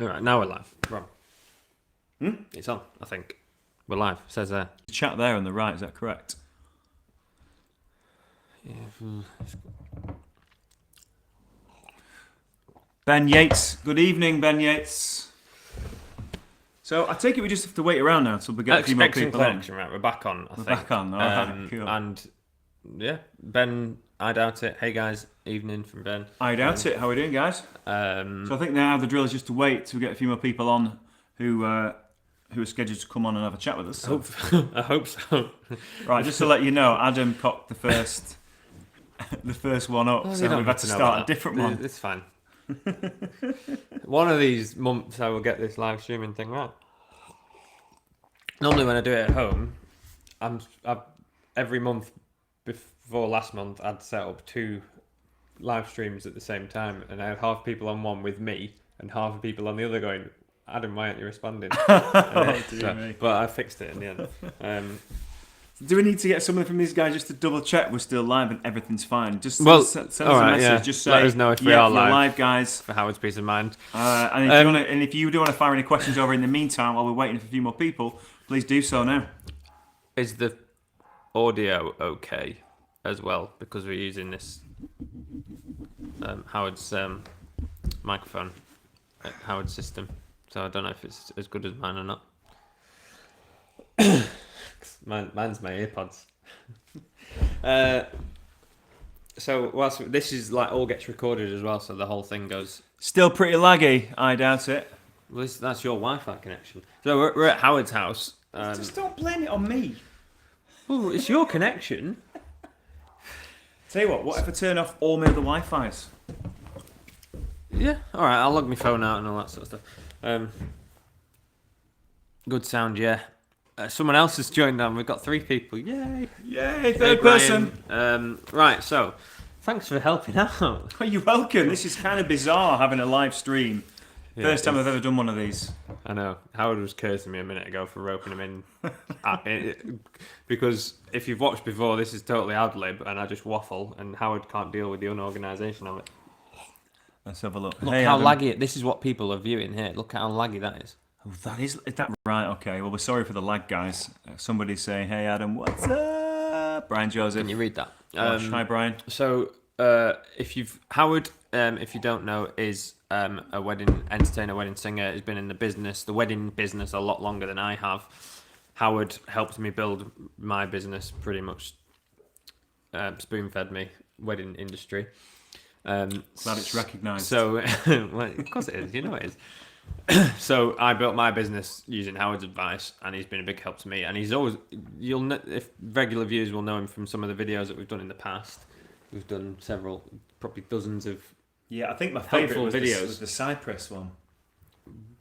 All right, now we're live. Wrong. It's on, I think. We're live. It says there. Chat there on the right, is that correct? Yeah. Ben Yates. Good evening, Ben Yates. So I take it we just have to wait around now until we get a few more people on. Right, we're back on, I think. Back on, all right, cool. And, yeah, Ben, I doubt it. Hey, guys, evening from Ben. I doubt it. How are we doing, guys? So I think now the drill is just to wait till we get a few more people on who are scheduled to come on and have a chat with us. So. I hope so. Right, just to let you know, Adam cocked the first one up, so we've had to start a different one. It's fine. One of these months I will get this live streaming thing right. Normally when I do it at home, every month before last month I'd set up 2 live streams at the same time, and I had half people on one with me and half of people on the other going, Adam, why aren't you responding? But I fixed it in the end. Do we need to get someone from these guys just to double check we're still live and everything's fine? Just send us a message. Yeah. Just say, let us know if we are live, guys. For Howard's peace of mind. And if you do want to fire any questions over in the meantime while we're waiting for a few more people, please do so now. Is the audio okay as well? Because we're using this Howard's microphone, Howard's system. So I don't know if it's as good as mine or not. Mine's my earpods. So whilst this is like all gets recorded as well, so the whole thing goes. Still pretty laggy. I doubt it. Well, that's your Wi-Fi connection. So we're at Howard's house. Just don't blame it on me. Well, it's your connection. Tell you what if I turn off all my other Wi-Fis? Yeah, all right. I'll log my phone out and all that sort of stuff. Good sound, yeah. Someone else has joined on. We've got 3 people. Yay! Yay! Third person. Right. So, thanks for helping out. Oh, you're welcome. This is kind of bizarre having a live stream. First time I've ever done one of these. I know. Howard was cursing me a minute ago for roping him in. Because if you've watched before, this is totally ad lib and I just waffle, and Howard can't deal with the unorganisation of it. Let's have a look. Look how laggy. This is what people are viewing here. Look how laggy that is. Oh, is that right? Okay. Well, we're sorry for the lag, guys. Somebody's saying, "Hey, Adam, what's up?" Brian Joseph. Can you read that? Hi, Brian. So, Howard, if you don't know, is a wedding entertainer, wedding singer. Has been in the wedding business, a lot longer than I have. Howard helped me build my business, pretty much spoon-fed me, wedding industry. Glad it's recognised. So, well, of course it is. You know it is. So I built my business using Howard's advice, and he's been a big help to me. And he's always, if regular viewers will know him from some of the videos that we've done in the past. We've done several, probably dozens of. Yeah, I think my favourite videos was the Cyprus one.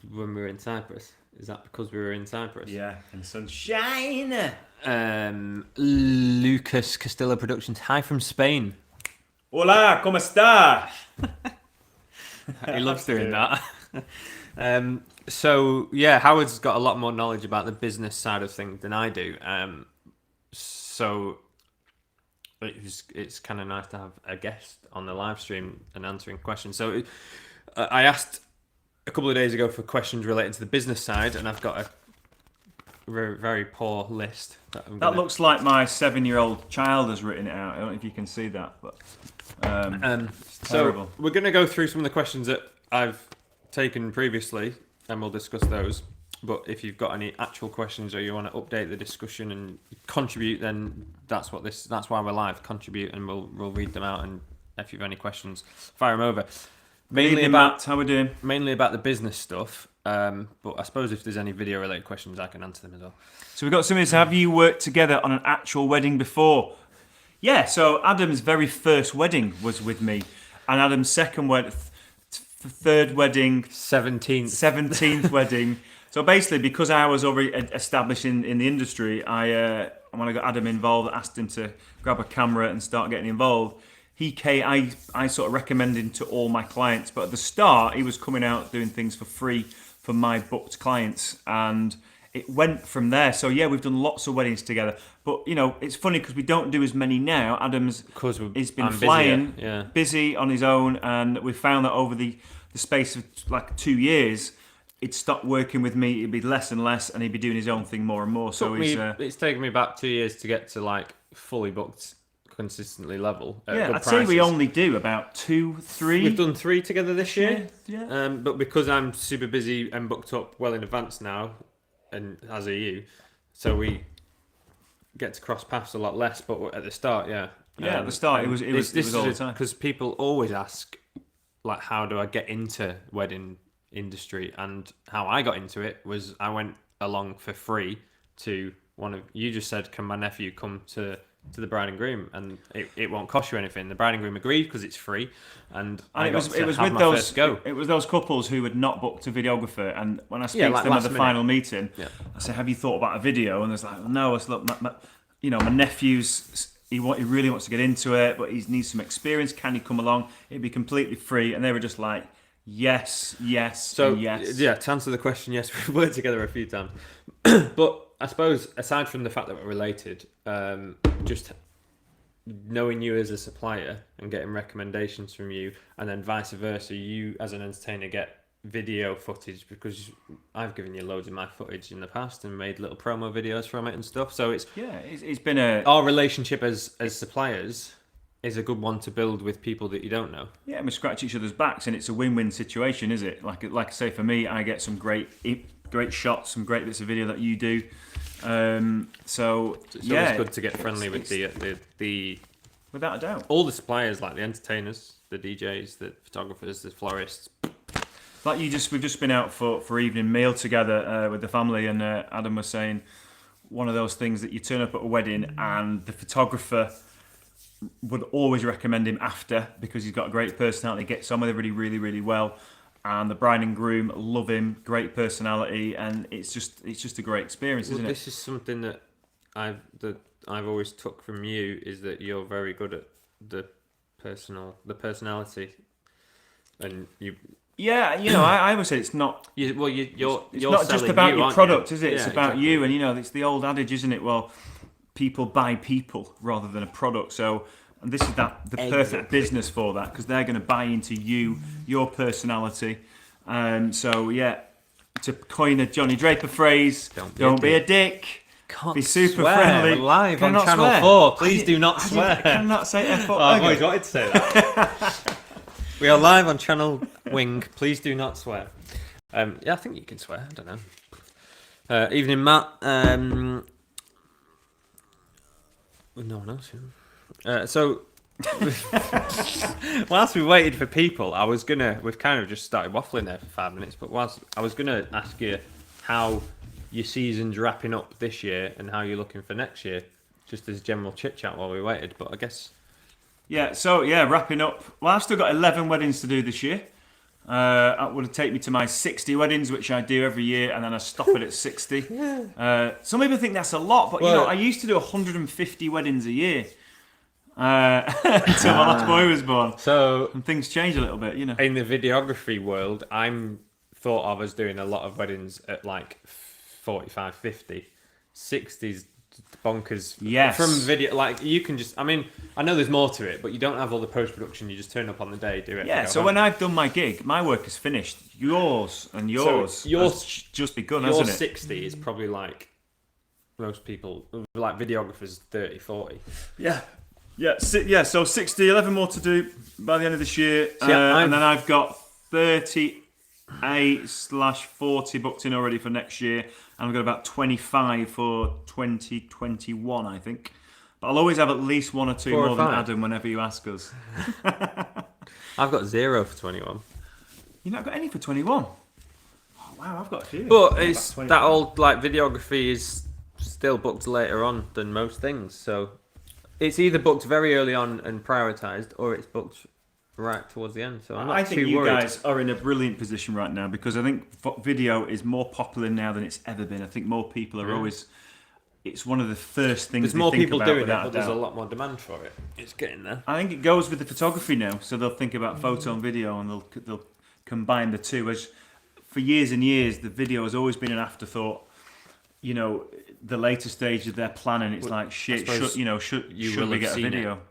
When we were in Cyprus. Is that because we were in Cyprus? Yeah, in sunshine. Lucas Castillo Productions. Hi from Spain. Hola, ¿cómo está? He loves doing that. So yeah, Howard's got a lot more knowledge about the business side of things than I do. So it's kind of nice to have a guest on the live stream and answering questions. So I asked a couple of days ago for questions related to the business side, and I've got a very, very poor list. That looks like my 7-year-old child has written it out. I don't know if you can see that, but it's terrible. So we're going to go through some of the questions that I've taken previously, and we'll discuss those. But if you've got any actual questions or you want to update the discussion and contribute, then that's why we're live. Contribute, and we'll read them out. And if you've any questions, fire them over. Mainly about how we're doing. Mainly about the business stuff. But I suppose if there's any video related questions, I can answer them as well. So we've got somebody to have you worked together on an actual wedding before? Yeah. So Adam's very first wedding was with me, and Adam's second wedding. Third wedding, 17th wedding. So basically, because I was already established in the industry, when I got Adam involved, asked him to grab a camera and start getting involved. I sort of recommended him to all my clients, but at the start, he was coming out doing things for free for my booked clients, and it went from there. So yeah, we've done lots of weddings together. But you know, it's funny because we don't do as many now. Adam's he's been flying, busy on his own, and we found that over the space of like 2 years, he'd stop working with me. It'd be less and less, and he'd be doing his own thing more and more. So it's taken me about 2 years to get to like fully booked, consistently level. At yeah, good I'd prices. say we only do about 2, 3. We've done 3 together this year. Yeah. But because I'm super busy and booked up well in advance now, and as are you, so we get to cross paths a lot less. But at the start, yeah. Yeah, at the start, it was all the time. Because people always ask, like, how do I get into wedding industry? And how I got into it was I went along for free to you just said, can my nephew come to the bride and groom, and it won't cost you anything. The bride and groom agreed because it's free, and it was with those couples who had not booked a videographer, and when I speak to them at the final meeting, I say, have you thought about a video? And there's like, no. I said, look, my nephew's he really wants to get into it, but he needs some experience. Can he come along? It'd be completely free. And they were just like, yes, so yes. Yeah, to answer the question, yes, we've worked together a few times, but I suppose aside from the fact that we're related, just knowing you as a supplier and getting recommendations from you, and then vice versa, you as an entertainer get video footage because I've given you loads of my footage in the past and made little promo videos from it and stuff. So it's been our relationship as suppliers is a good one to build with people that you don't know. Yeah, and we scratch each other's backs, and it's a win-win situation, is it? Like I say, for me, I get some great shots, some great bits of video that you do. So it's always good to get friendly with the without a doubt, all the suppliers, like the entertainers, the DJs, the photographers, the florists. Like we've just been out for evening meal together with the family, and Adam was saying one of those things that you turn up at a wedding and the photographer would always recommend him after because he's got a great personality, gets on with everybody really, really well, and the bride and groom love him, great personality, and it's just a great experience, isn't it? This is something that I've always took from you, is that you're very good at the personality, and you. Yeah, I would say it's not. You're not just about your product, is it? It's about exactly. you, and it's the old adage, isn't it? Well, people buy people rather than a product. So, and this is the perfect business for that, because they're going to buy into you, your personality. So yeah, to coin a Johnny Draper phrase, don't be a dick. Can't be super swear. friendly. We're live Can on Channel swear? 4. Please do not swear. I cannot say F up. I've always wanted to say that. We are live on Channel Wing. Please do not swear. Yeah, I think you can swear. I don't know. Evening, Matt. No one else. So, whilst we waited for people, we've kind of just started waffling there for 5 minutes, but whilst I was going to ask you how your season's wrapping up this year and how you're looking for next year, just as general chit chat while we waited, but I guess. Yeah, so wrapping up. Well, I've still got 11 weddings to do this year. That would take me to my 60 weddings, which I do every year, and then I stop it at 60. Some people think that's a lot, but I used to do 150 weddings a year until my last boy was born. And things change a little bit, In the videography world, I'm thought of as doing a lot of weddings at like 45, 50. 60's bonkers. Yes. From video, like you can just. I mean, I know there's more to it, but you don't have all the post production. You just turn up on the day, do it. Yeah. So when I've done my gig, my work is finished. Yours has just begun, hasn't it? 60 is probably like most people, like videographers, 30, 40. Yeah. So 60, 11 more to do by the end of this year, Yeah, and then I've got 38/40 booked in already for next year. And I've got about 25 for 2021, I think. But I'll always have at least one or two more than Adam whenever you ask us. I've got 0 for 21. You've not got any for 21? Oh, wow, I've got a few. But it's that old, like, videography is still booked later on than most things. So it's either booked very early on and prioritised, or it's booked right towards the end. So I think you worried. guys are in a brilliant position right now, because I think video is more popular now than it's ever been. I think more people are always. It's one of the first things. There's more people doing it, but there's a lot more demand for it. It's getting there. I think it goes with the photography now, so they'll think about photo and video, and they'll combine the two. As for years and years, the video has always been an afterthought. The later stage of their planning, it's like shit. Should we get a video?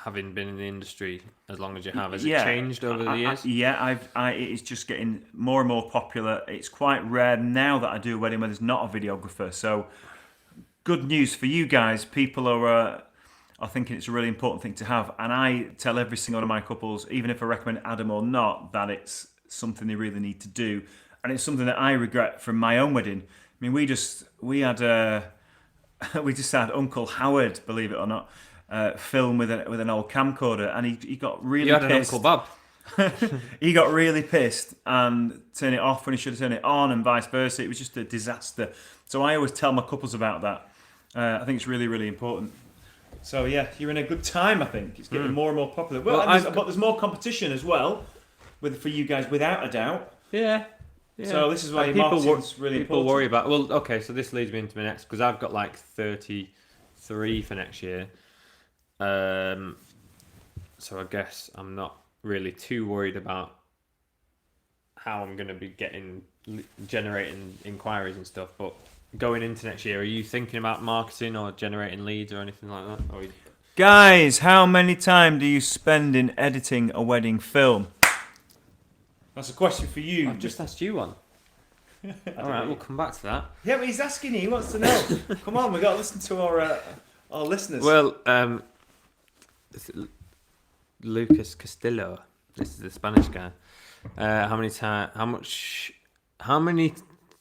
having been in the industry as long as you have? Has Yeah. it changed over the years? It's just getting more and more popular. It's quite rare now that I do a wedding where there's not a videographer. So good news for you guys. People are thinking it's a really important thing to have. And I tell every single one of my couples, even if I recommend Adam or not, that it's something they really need to do. And it's something that I regret from my own wedding. I mean, we just had Uncle Howard, believe it or not, film with an old camcorder, and he got really You pissed. had an Uncle Bob. He got really pissed and turned it off when he should have turned it on, and vice versa. It was just a disaster. So I always tell my couples about that. I think it's really, really important. So yeah, you're in a good time. I think it's getting more and more popular. But there's more competition as well, for you guys, without a doubt. Yeah. So this is why marketing's really people important. worry about. Well, okay, so this leads me into my next, because I've got like 33 for next year. So I guess I'm not really too worried about how I'm going to be generating inquiries and stuff. But going into next year, are you thinking about marketing or generating leads or anything like that? Guys, how many time do you spend in editing a wedding film? That's a question for you. I've just asked you one. All right, we'll come back to that. Yeah, but he's asking you. He wants to know. Come on, we got to listen to our listeners. Well, Lucas Castillo. This is the Spanish guy. How many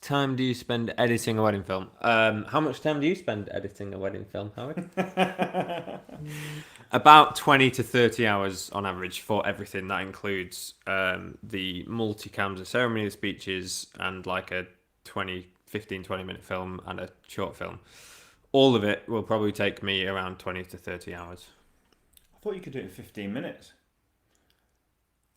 time do you spend editing a wedding film? How much time do you spend editing a wedding film, Howard? About 20 to 30 hours on average for everything. That includes the multi-cams, the ceremony, the speeches, and like a 20 minute film and a short film. All of it will probably take me around 20 to 30 hours. I thought you could do it in 15 minutes.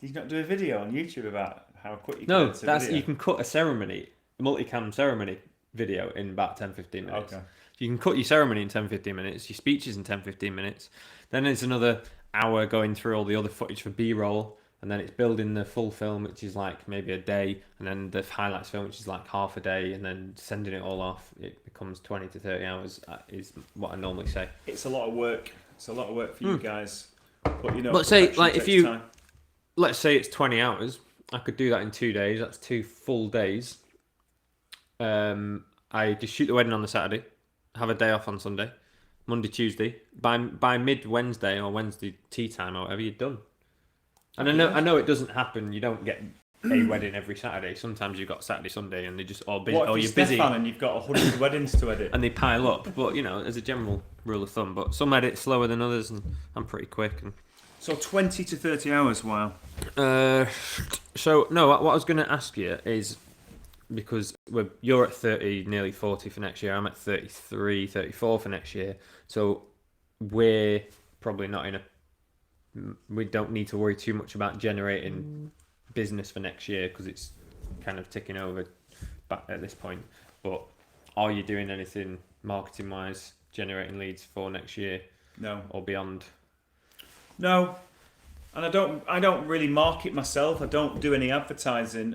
Did you not do a video on YouTube about how quick you can edit a video? You can cut a multi-cam ceremony video in about 10-15 minutes. Okay. You can cut your ceremony in 10-15 minutes, your speeches in 10-15 minutes. Then it's another hour going through all the other footage for B-roll, and then it's building the full film, which is like maybe a day, and then the highlights film, which is like half a day, and then sending it all off. It becomes 20 to 30 hours is what I normally say. It's a lot of work. It's a lot of work for you guys. But say, like, let's say it's 20 hours, I could do that in 2 days. That's 2 full days. I just shoot the wedding on the Saturday, have a day off on Sunday, Monday, Tuesday. By mid Wednesday or Wednesday tea time or whatever, you're done. And I know it doesn't happen. You don't get a wedding every Saturday. Sometimes you've got Saturday, Sunday, and they're just all busy. What if you're busy and you've got 100 weddings to edit, and they pile up. But as a general rule of thumb, but some edit slower than others, and I'm pretty quick. So 20 to 30 hours. Wow. So no, what I was going to ask you is, because you're at 30, nearly 40 for next year. I'm at 33, 34 for next year. So we're probably not we don't need to worry too much about generating business for next year, because it's kind of ticking over back at this point. But are you doing anything marketing wise, generating leads for next year? No. Or beyond? No. And I don't really market myself. I don't do any advertising.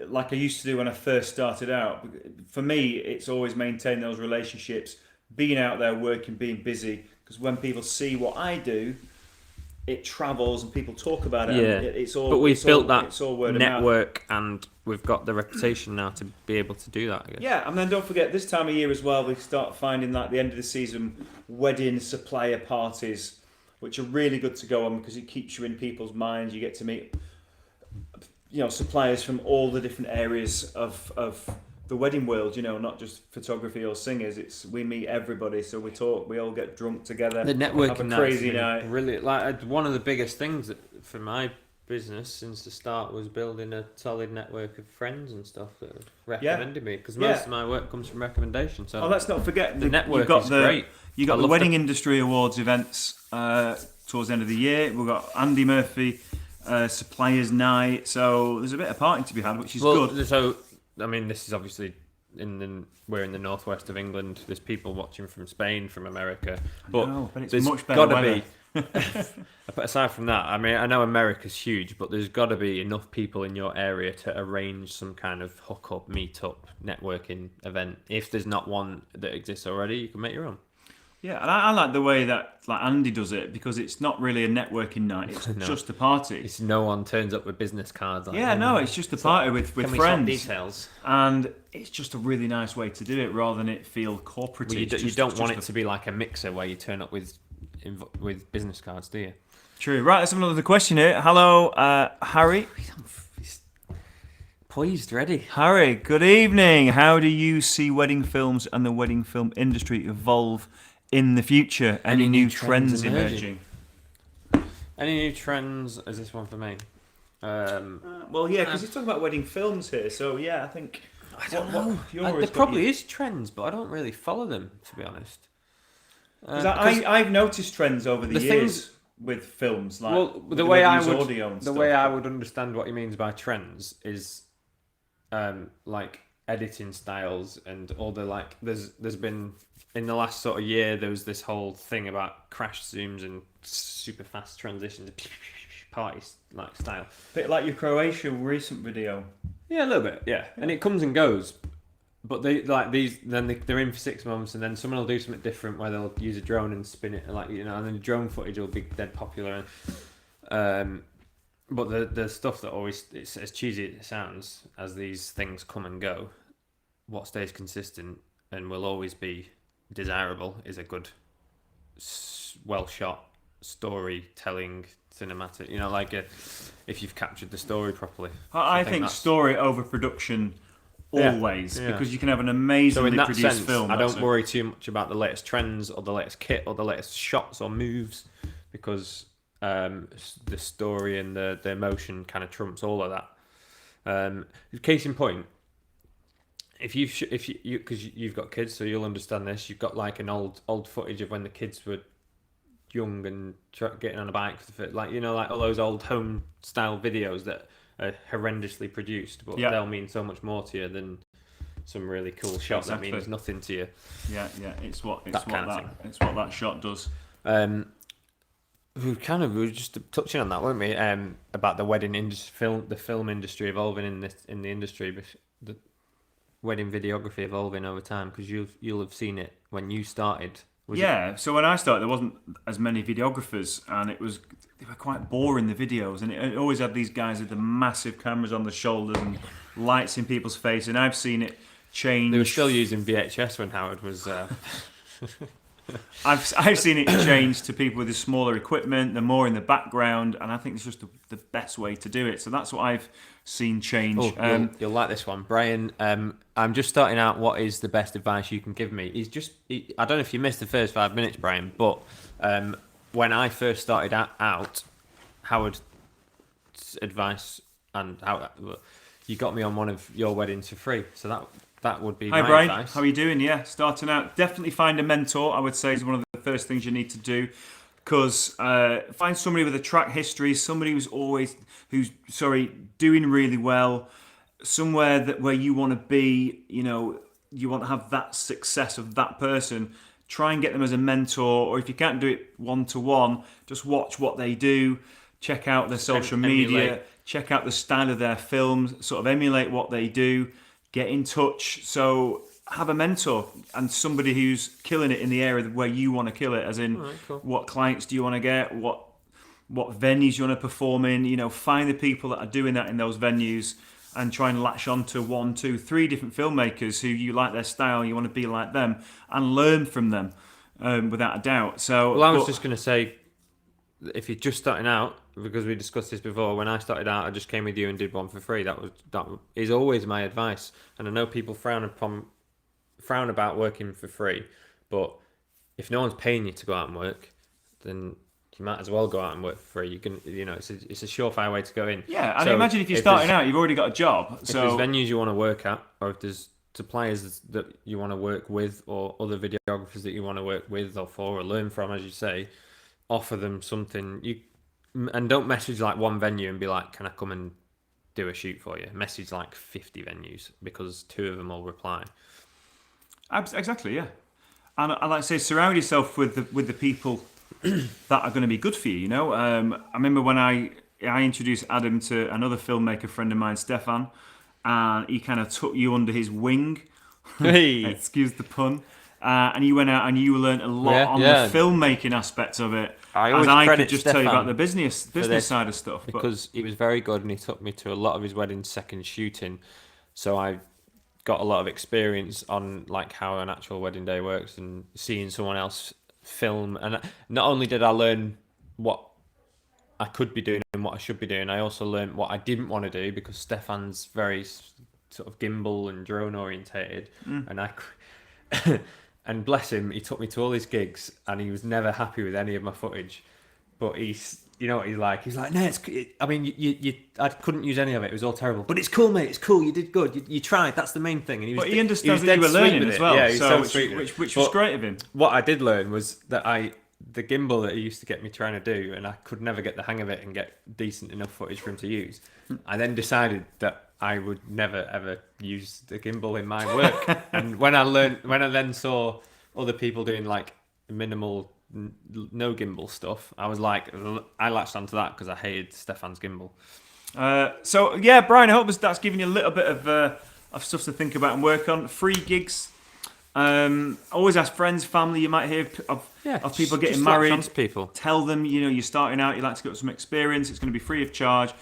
Like I used to do when I first started out. For me, it's always maintaining those relationships, being out there working, being busy. Because when people see what I do, it travels and people talk about it. Yeah. But we've built that network, and we've got the reputation now to be able to do that, I guess. Yeah, and then don't forget, this time of year as well, we start finding, like, the end of the season, wedding supplier parties, which are really good to go on because it keeps you in people's minds. You get to meet suppliers from all the different areas of the wedding world, not just photography or singers. We meet everybody, so we talk, we all get drunk together. The networking have a crazy night. Really, one of the biggest things for my business since the start was building a solid network of friends and stuff that have recommended me, because most of my work comes from recommendation. So let's not forget the network is great. You got the Wedding Industry Awards events towards the end of the year. We've got Andy Murphy Suppliers Night, so there's a bit of partying to be had, which is good. So I mean, this is obviously we're in the northwest of England. There's people watching from Spain, from America, but it's there's much better weather. But aside from that, I mean, I know America's huge, but there's got to be enough people in your area to arrange some kind of hook-up, meet-up, networking event. If there's not one that exists already, you can make your own. Yeah, and I like the way that like Andy does it because it's not really a networking night; it's No. just a party. It's no one turns up with business cards. Like, Yeah, no, it's just a party with can we friends. swap details? And it's just a really nice way to do it rather than it feel corporate. Well, you don't want it to be like a mixer where you turn up with business cards, do you? True. Right, let's have another question here. Hello, Harry. He's poised, ready. Harry, good evening. How do you see wedding films and the wedding film industry evolve in the future? Any new trends emerging? Any new trends? Is this one for me? Well, yeah, because he's talking about wedding films here. So, yeah, I think... I don't know. There probably is trends, but I don't really follow them, to be honest. I've noticed trends over the years with films. Like, the way I would understand what he means by trends is like editing styles and all the like. There's been in the last sort of year there was this whole thing about crash zooms and super fast transitions, party like style. Bit like your Croatia recent video. Yeah, a little bit. Yeah, and it comes and goes. But they like these. Then they're in for 6 months, and then someone will do something different where they'll use a drone and spin it, like and then the drone footage will be dead popular. But the stuff that always it's as cheesy as it sounds, as these things come and go, what stays consistent and will always be desirable is a good, well shot storytelling cinematic. If you've captured the story properly. I think story over production. Always, because you can have an amazingly produced film. I don't worry too much about the latest trends or the latest kit or the latest shots or moves, because the story and the emotion kind of trumps all of that. Case in point, if you because you've got kids, so you'll understand this. You've got like an old footage of when the kids were young and getting on a bike, like all those old home style videos that are horrendously produced, but they'll mean so much more to you than some really cool shot that means nothing to you. Yeah, it's what that shot does. We were just touching on that, weren't we? About the wedding industry, the film industry evolving in the industry, the wedding videography evolving over time, because you'll have seen it when you started. So when I started, there wasn't as many videographers, and they were quite boring, the videos, and it always had these guys with the massive cameras on the shoulders and lights in people's face, and I've seen it change. They were still using VHS when Howard was... I've seen it change to people with the smaller equipment, they're more in the background, and I think it's just the best way to do it. So that's what I've seen change. You'll like this one. Brian, I'm just starting out. What is the best advice you can give me? I don't know if you missed the first 5 minutes, Brian, but when I first started out, Howard's advice and how you got me on one of your weddings for free. So that would be Hi, my Brian. advice. How are you doing? Yeah, starting out. Definitely find a mentor, I would say, is one of the first things you need to do. Because find somebody with a track history, somebody who's doing really well, somewhere where you want to be, you want to have that success of that person. Try and get them as a mentor, or if you can't do it one-to-one, just watch what they do, check out their social media, check out the style of their films, sort of emulate what they do, get in touch. So have a mentor and somebody who's killing it in the area where you want to kill it, as in what clients do you want to get, what venues you want to perform in, find the people that are doing that in those venues and try and latch on to 1, 2, 3 different filmmakers who you like their style, you want to be like them, and learn from them without a doubt. So, I was just going to say, if you're just starting out, because we discussed this before, when I started out, I just came with you and did one for free. That is always my advice. And I know people frown about working for free, but if no one's paying you to go out and work, then you might as well go out and work for free. You can, it's a surefire way to go in. Yeah, and imagine if you're starting out, you've already got a job. So if there's venues you want to work at, or if there's suppliers that you want to work with, or other videographers that you want to work with or for or learn from, as you say, offer them something. And don't message like one venue and be like, "Can I come and do a shoot for you?" Message like 50 venues, because 2 of them will reply. Exactly, yeah. And I like to say, surround yourself with the people that are going to be good for you. I remember when I introduced Adam to another filmmaker friend of mine, Stefan, and he kind of took you under his wing. Hey. Excuse the pun. and you went out and you learned a lot on the filmmaking aspect of it. I always as I credit could just Stefan tell you about the business side of stuff. Because he was very good and he took me to a lot of his wedding second shooting, so I got a lot of experience on like how an actual wedding day works and seeing someone else film. And not only did I learn what I could be doing and what I should be doing, I also learned what I didn't want to do, because Stefan's very sort of gimbal and drone orientated, and and bless him, he took me to all his gigs and he was never happy with any of my footage. But you know what he's like? He's like, no, I mean, I couldn't use any of it. It was all terrible. But it's cool, mate. It's cool. You did good. You tried. That's the main thing. And he understands that you were learning as well. Yeah, he's so sweet, which was great of him. What I did learn was that the gimbal that he used to get me trying to do, and I could never get the hang of it and get decent enough footage for him to use. I then decided that I would never ever use the gimbal in my work. And when I then saw other people doing like minimal, no gimbal stuff, I was like, I latched onto that because I hated Stefan's gimbal. So yeah, Brian, I hope that's giving you a little bit of stuff to think about and work on. Free gigs. Always ask friends, family. You might hear of people getting married. People. Tell them, you're starting out. You like to get some experience. It's going to be free of charge,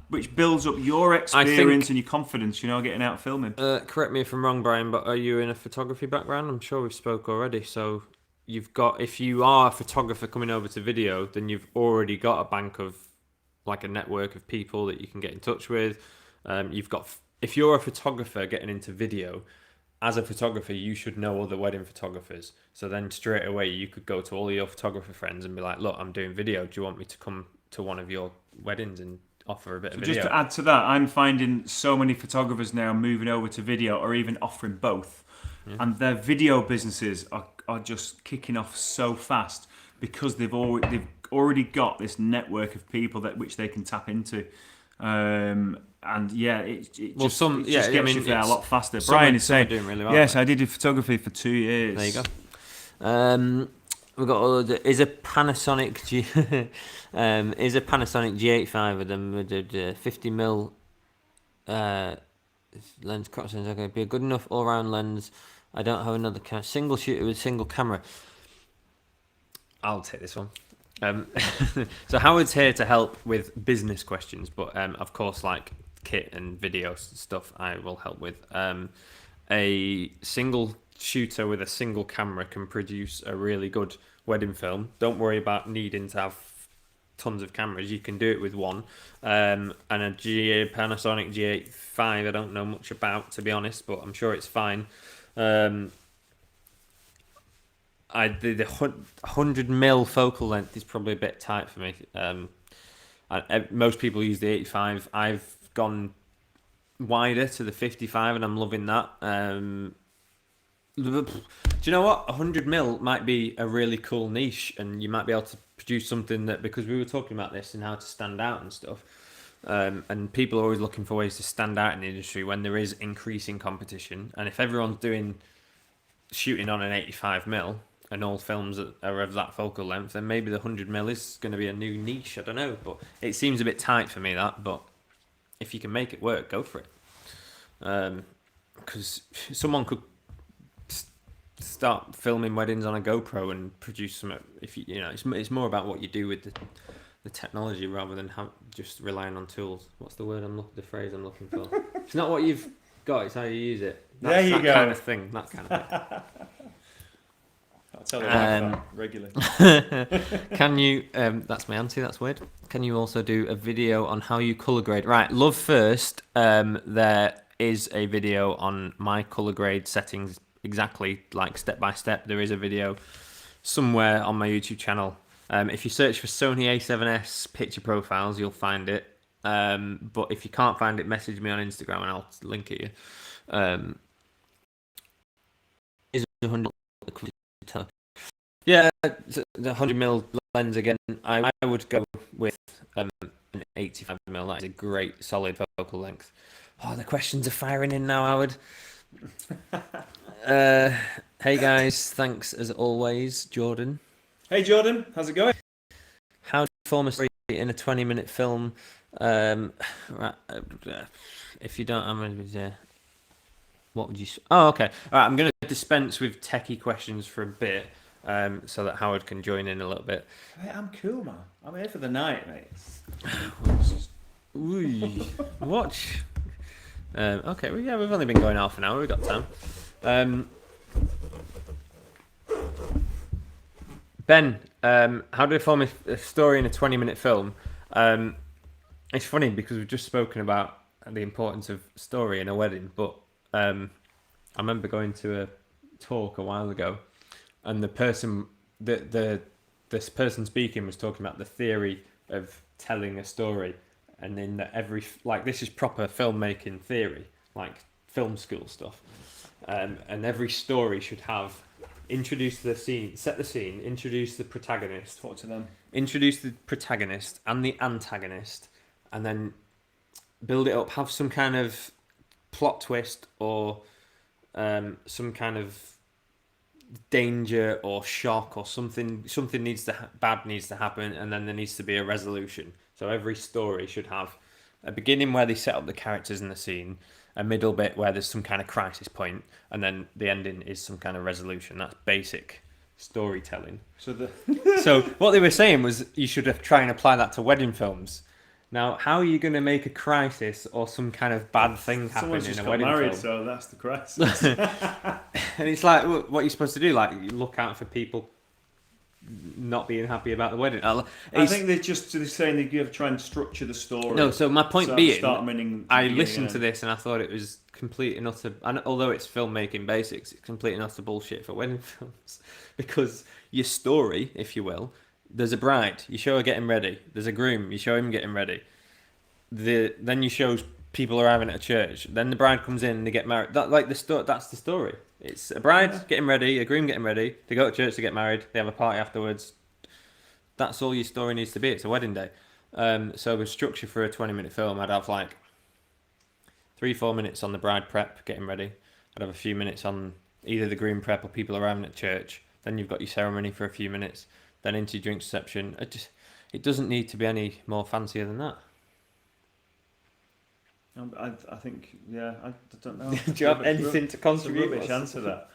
which builds up your experience and your confidence. Getting out filming. Correct me if I'm wrong, Brian, but are you in a photography background? I'm sure we've spoke already. So if you are a photographer coming over to video, then you've already got a bank of like a network of people that you can get in touch with. If you're a photographer getting into video, as a photographer, you should know other wedding photographers. So then straight away, you could go to all your photographer friends and be like, look, I'm doing video. Do you want me to come to one of your weddings and offer a bit of video? Just to add to that, I'm finding so many photographers now moving over to video or even offering both. Yeah. And their video businesses are just kicking off so fast because they've already got this network of people which they can tap into. And yeah, it just gets you there a lot faster. Brian is saying, doing really well, yes, I did photography for 2 years. There you go. We've got is a Panasonic G85 with them with a 50mm lens crop lens. Okay, be a good enough all-round lens. I don't have another single shooter with single camera. I'll take this one. So Howard's here to help with business questions, but of course, like kit and video stuff, I will help with. A single shooter with a single camera can produce a really good wedding film. Don't worry about needing to have tons of cameras. You can do it with one. And a Panasonic G85, I don't know much about, to be honest, but I'm sure it's fine. I did 100mm focal length is probably a bit tight for me. Most people use the 85. I've gone wider to the 55, and I'm loving that. Do you know what? 100mm might be a really cool niche, and you might be able to produce something that, because we were talking about this and how to stand out and stuff. And people are always looking for ways to stand out in the industry when there is increasing competition. And if everyone's shooting on an 85mm and all films are of that focal length, then maybe the 100mm is going to be a new niche. I don't know, but it seems a bit tight for me, that. But if you can make it work, go for it. Because someone could start filming weddings on a GoPro and produce some. It's more about what you do with the technology rather than just relying on tools. What's the word the phrase I'm looking for? It's not what you've got; it's how you use it. There you go. Kind of thing. That kind of thing. I tell that regularly. Can you? That's my auntie. That's weird. Can you also do a video on how you color grade? Right, love first. There is a video on my color grade settings, exactly like step by step. There is a video somewhere on my YouTube channel. If you search for Sony A7S picture profiles, you'll find it. But if you can't find it, message me on Instagram and I'll link it you. Is 100? Yeah, the 100mm lens again. I would go with an 85mm. That is a great solid focal length. Oh, the questions are firing in now, Howard. Hey guys, thanks as always, Jordan. Hey Jordan, how's it going? How do you form a story in a 20-minute film? If you don't, What would you? Oh, okay. All right. I'm going to dispense with techie questions for a bit, so that Howard can join in a little bit. Mate, I'm cool, man. I'm here for the night, mate. Ooh, watch. Okay. Well, yeah, we've only been going half an hour. We've got time. Ben, how do I form a story in a 20-minute film? It's funny because we've just spoken about the importance of story in a wedding, but I remember going to a talk a while ago, and this person speaking was talking about the theory of telling a story, and in that this is proper filmmaking theory, like film school stuff, and every story should have introduce the scene, set the scene, introduce the protagonist, Talk to them. introduce the protagonist and the antagonist, and then build it up. Have some kind of plot twist or some kind of danger or shock or something. Something bad needs to happen, and then there needs to be a resolution. So every story should have a beginning where they set up the characters in the scene, a middle bit where there's some kind of crisis point, and then the ending is some kind of resolution. That's basic storytelling. So what they were saying was you should try and apply that to wedding films. Now, how are you going to make a crisis or some kind of bad thing happen Someone's in just a got wedding married, film? so that's the crisis. And it's like, what are you supposed to do? Like, you look out for people not being happy about the wedding. I think they're saying that you have to try and structure the story. No, so my point being, I listened to this. this and I thought it was complete and utter, and although it's filmmaking basics, it's complete and utter bullshit for wedding films. Because your story, if you will, there's a bride, you show her getting ready. There's a groom, you show him getting ready. Then you show people arriving at a church. Then the bride comes in and they get married. That's the story. It's a bride getting ready, a groom getting ready. They go to church to get married. They have a party afterwards. That's all your story needs to be. It's a wedding day. So the structure for a 20-minute film, I'd have like 3-4 minutes on the bride prep, getting ready. I'd have a few minutes on either the groom prep or people arriving at church. Then you've got your ceremony for a few minutes. Then into your drink reception. It doesn't need to be any more fancier than that. I think, yeah, I don't know. Do you have anything to contribute? It's a rubbish answer that.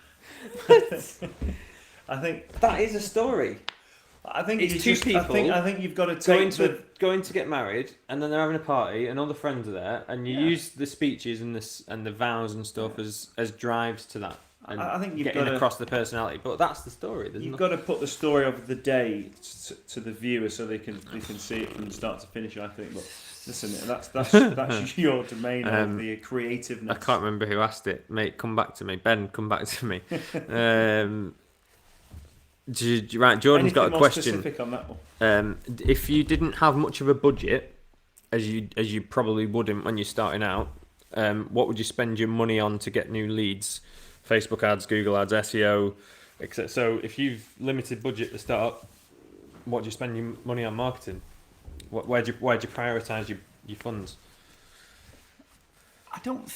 I think that is a story. I think it's two people. I think you've got to take going to get married, and then they're having a party, and all the friends are there, and you use the speeches and the vows and stuff as drives to that. And I think you've getting across the personality, but that's the story. You've got to put the story of the day to the viewer so they can see it from start to finish. I think, but listen, that's your domain of the creativeness. I can't remember who asked it, mate. Come back to me, Ben. Come back to me. Right, Jordan's got a question. Specific on that one? If you didn't have much of a budget, as you probably wouldn't when you're starting out, what would you spend your money on to get new leads? Facebook ads, Google ads, SEO, etc. So if you've limited budget to start, what do you spend your money on marketing? Where do you prioritise your funds? I don't.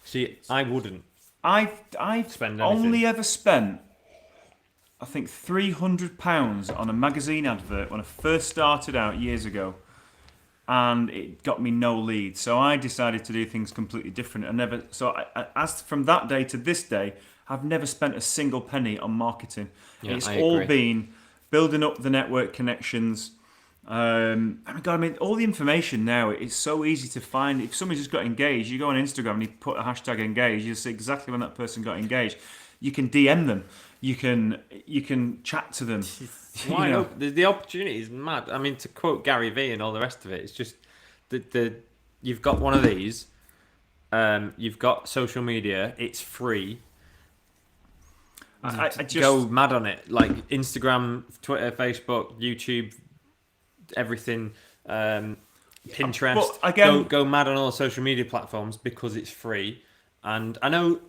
See, I wouldn't. I've spend anything. Only ever spent, I think, £300 on a magazine advert when I first started out years ago, and it got me no leads. So I decided to do things completely different. As from that day to this day, I've never spent a single penny on marketing. Yeah, it's all been building up the network connections. I mean, all the information now, it's so easy to find. If somebody's just got engaged, you go on Instagram and you put a hashtag engaged, you see exactly when that person got engaged. You can DM them. You can chat to them. Why not? The opportunity is mad. I mean, to quote Gary Vee and all the rest of it, it's just you've got one of these. You've got social media. It's free. I just go mad on it. Like Instagram, Twitter, Facebook, YouTube, everything. Pinterest. But again, go mad on all social media platforms because it's free. And I know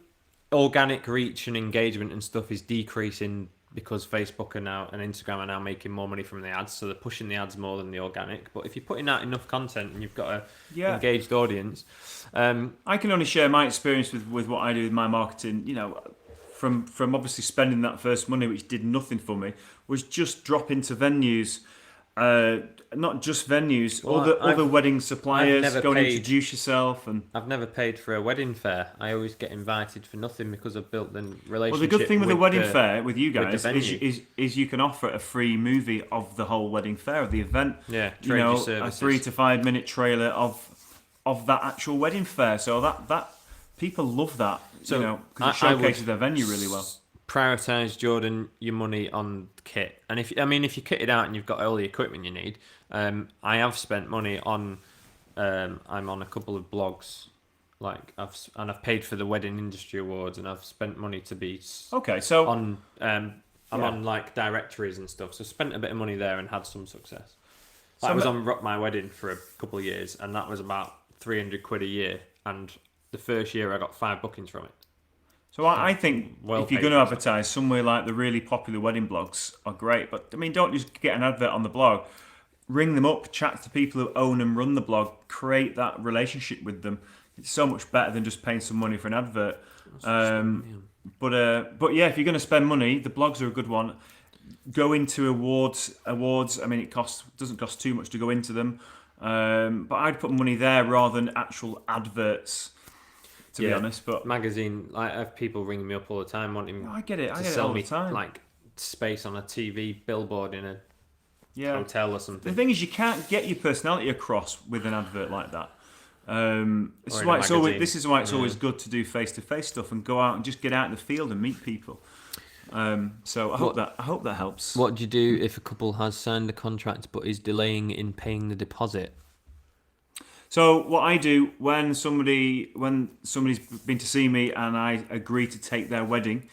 organic reach and engagement and stuff is decreasing because Facebook and Instagram are now making more money from the ads, so they're pushing the ads more than the organic. But if you're putting out enough content and you've got a engaged audience, I can only share my experience with what I do with my marketing. You know, from obviously spending that first money, which did nothing for me, was just drop into venues, not just venues, Well, other wedding suppliers. never Go and paid- introduce yourself, and I've never paid for a wedding fair. I always get invited for nothing because I've built the relationship. well, the good thing with the wedding fair with you with the guys venue. is you can offer a free movie of the whole wedding fair of the event. Yeah, you trade know, your a services. 3 to 5 minute trailer of that actual wedding fair. So that people love that. So you know, because it I would showcases their venue really well. Prioritize, Jordan, your money on kit, and if you kit it out and you've got all the equipment you need, I have spent money on. I'm on a couple of blogs, I've paid for the Wedding Industry Awards, and I've spent money to be Okay, so on. I'm on like directories and stuff, so spent a bit of money there and had some success. I was on Rock My Wedding for a couple of years, and that was about £300 a year, and the first year I got 5 bookings from it. So I think Well if you're paid going to for advertise, somewhere like the really popular wedding blogs are great. But I mean, don't just get an advert on the blog. Ring them up, chat to people who own and run the blog, create that relationship with them. It's so much better than just paying some money for an advert. But yeah, if you're going to spend money, the blogs are a good one. Go into awards. I mean, it doesn't cost too much to go into them. But I'd put money there rather than actual adverts. To be honest, but magazine, I have people ringing me up all the time wanting I get it. I to get it sell all me the time. like space on a TV billboard in a Yeah. hotel or something. The thing is, you can't get your personality across with an advert like that. This is in why a it's always good to do face-to-face stuff and go out and just get out in the field and meet people. So I hope that helps. What do you do if a couple has signed a contract but is delaying in paying the deposit? So what I do when somebody's been to see me and I agree to take their wedding,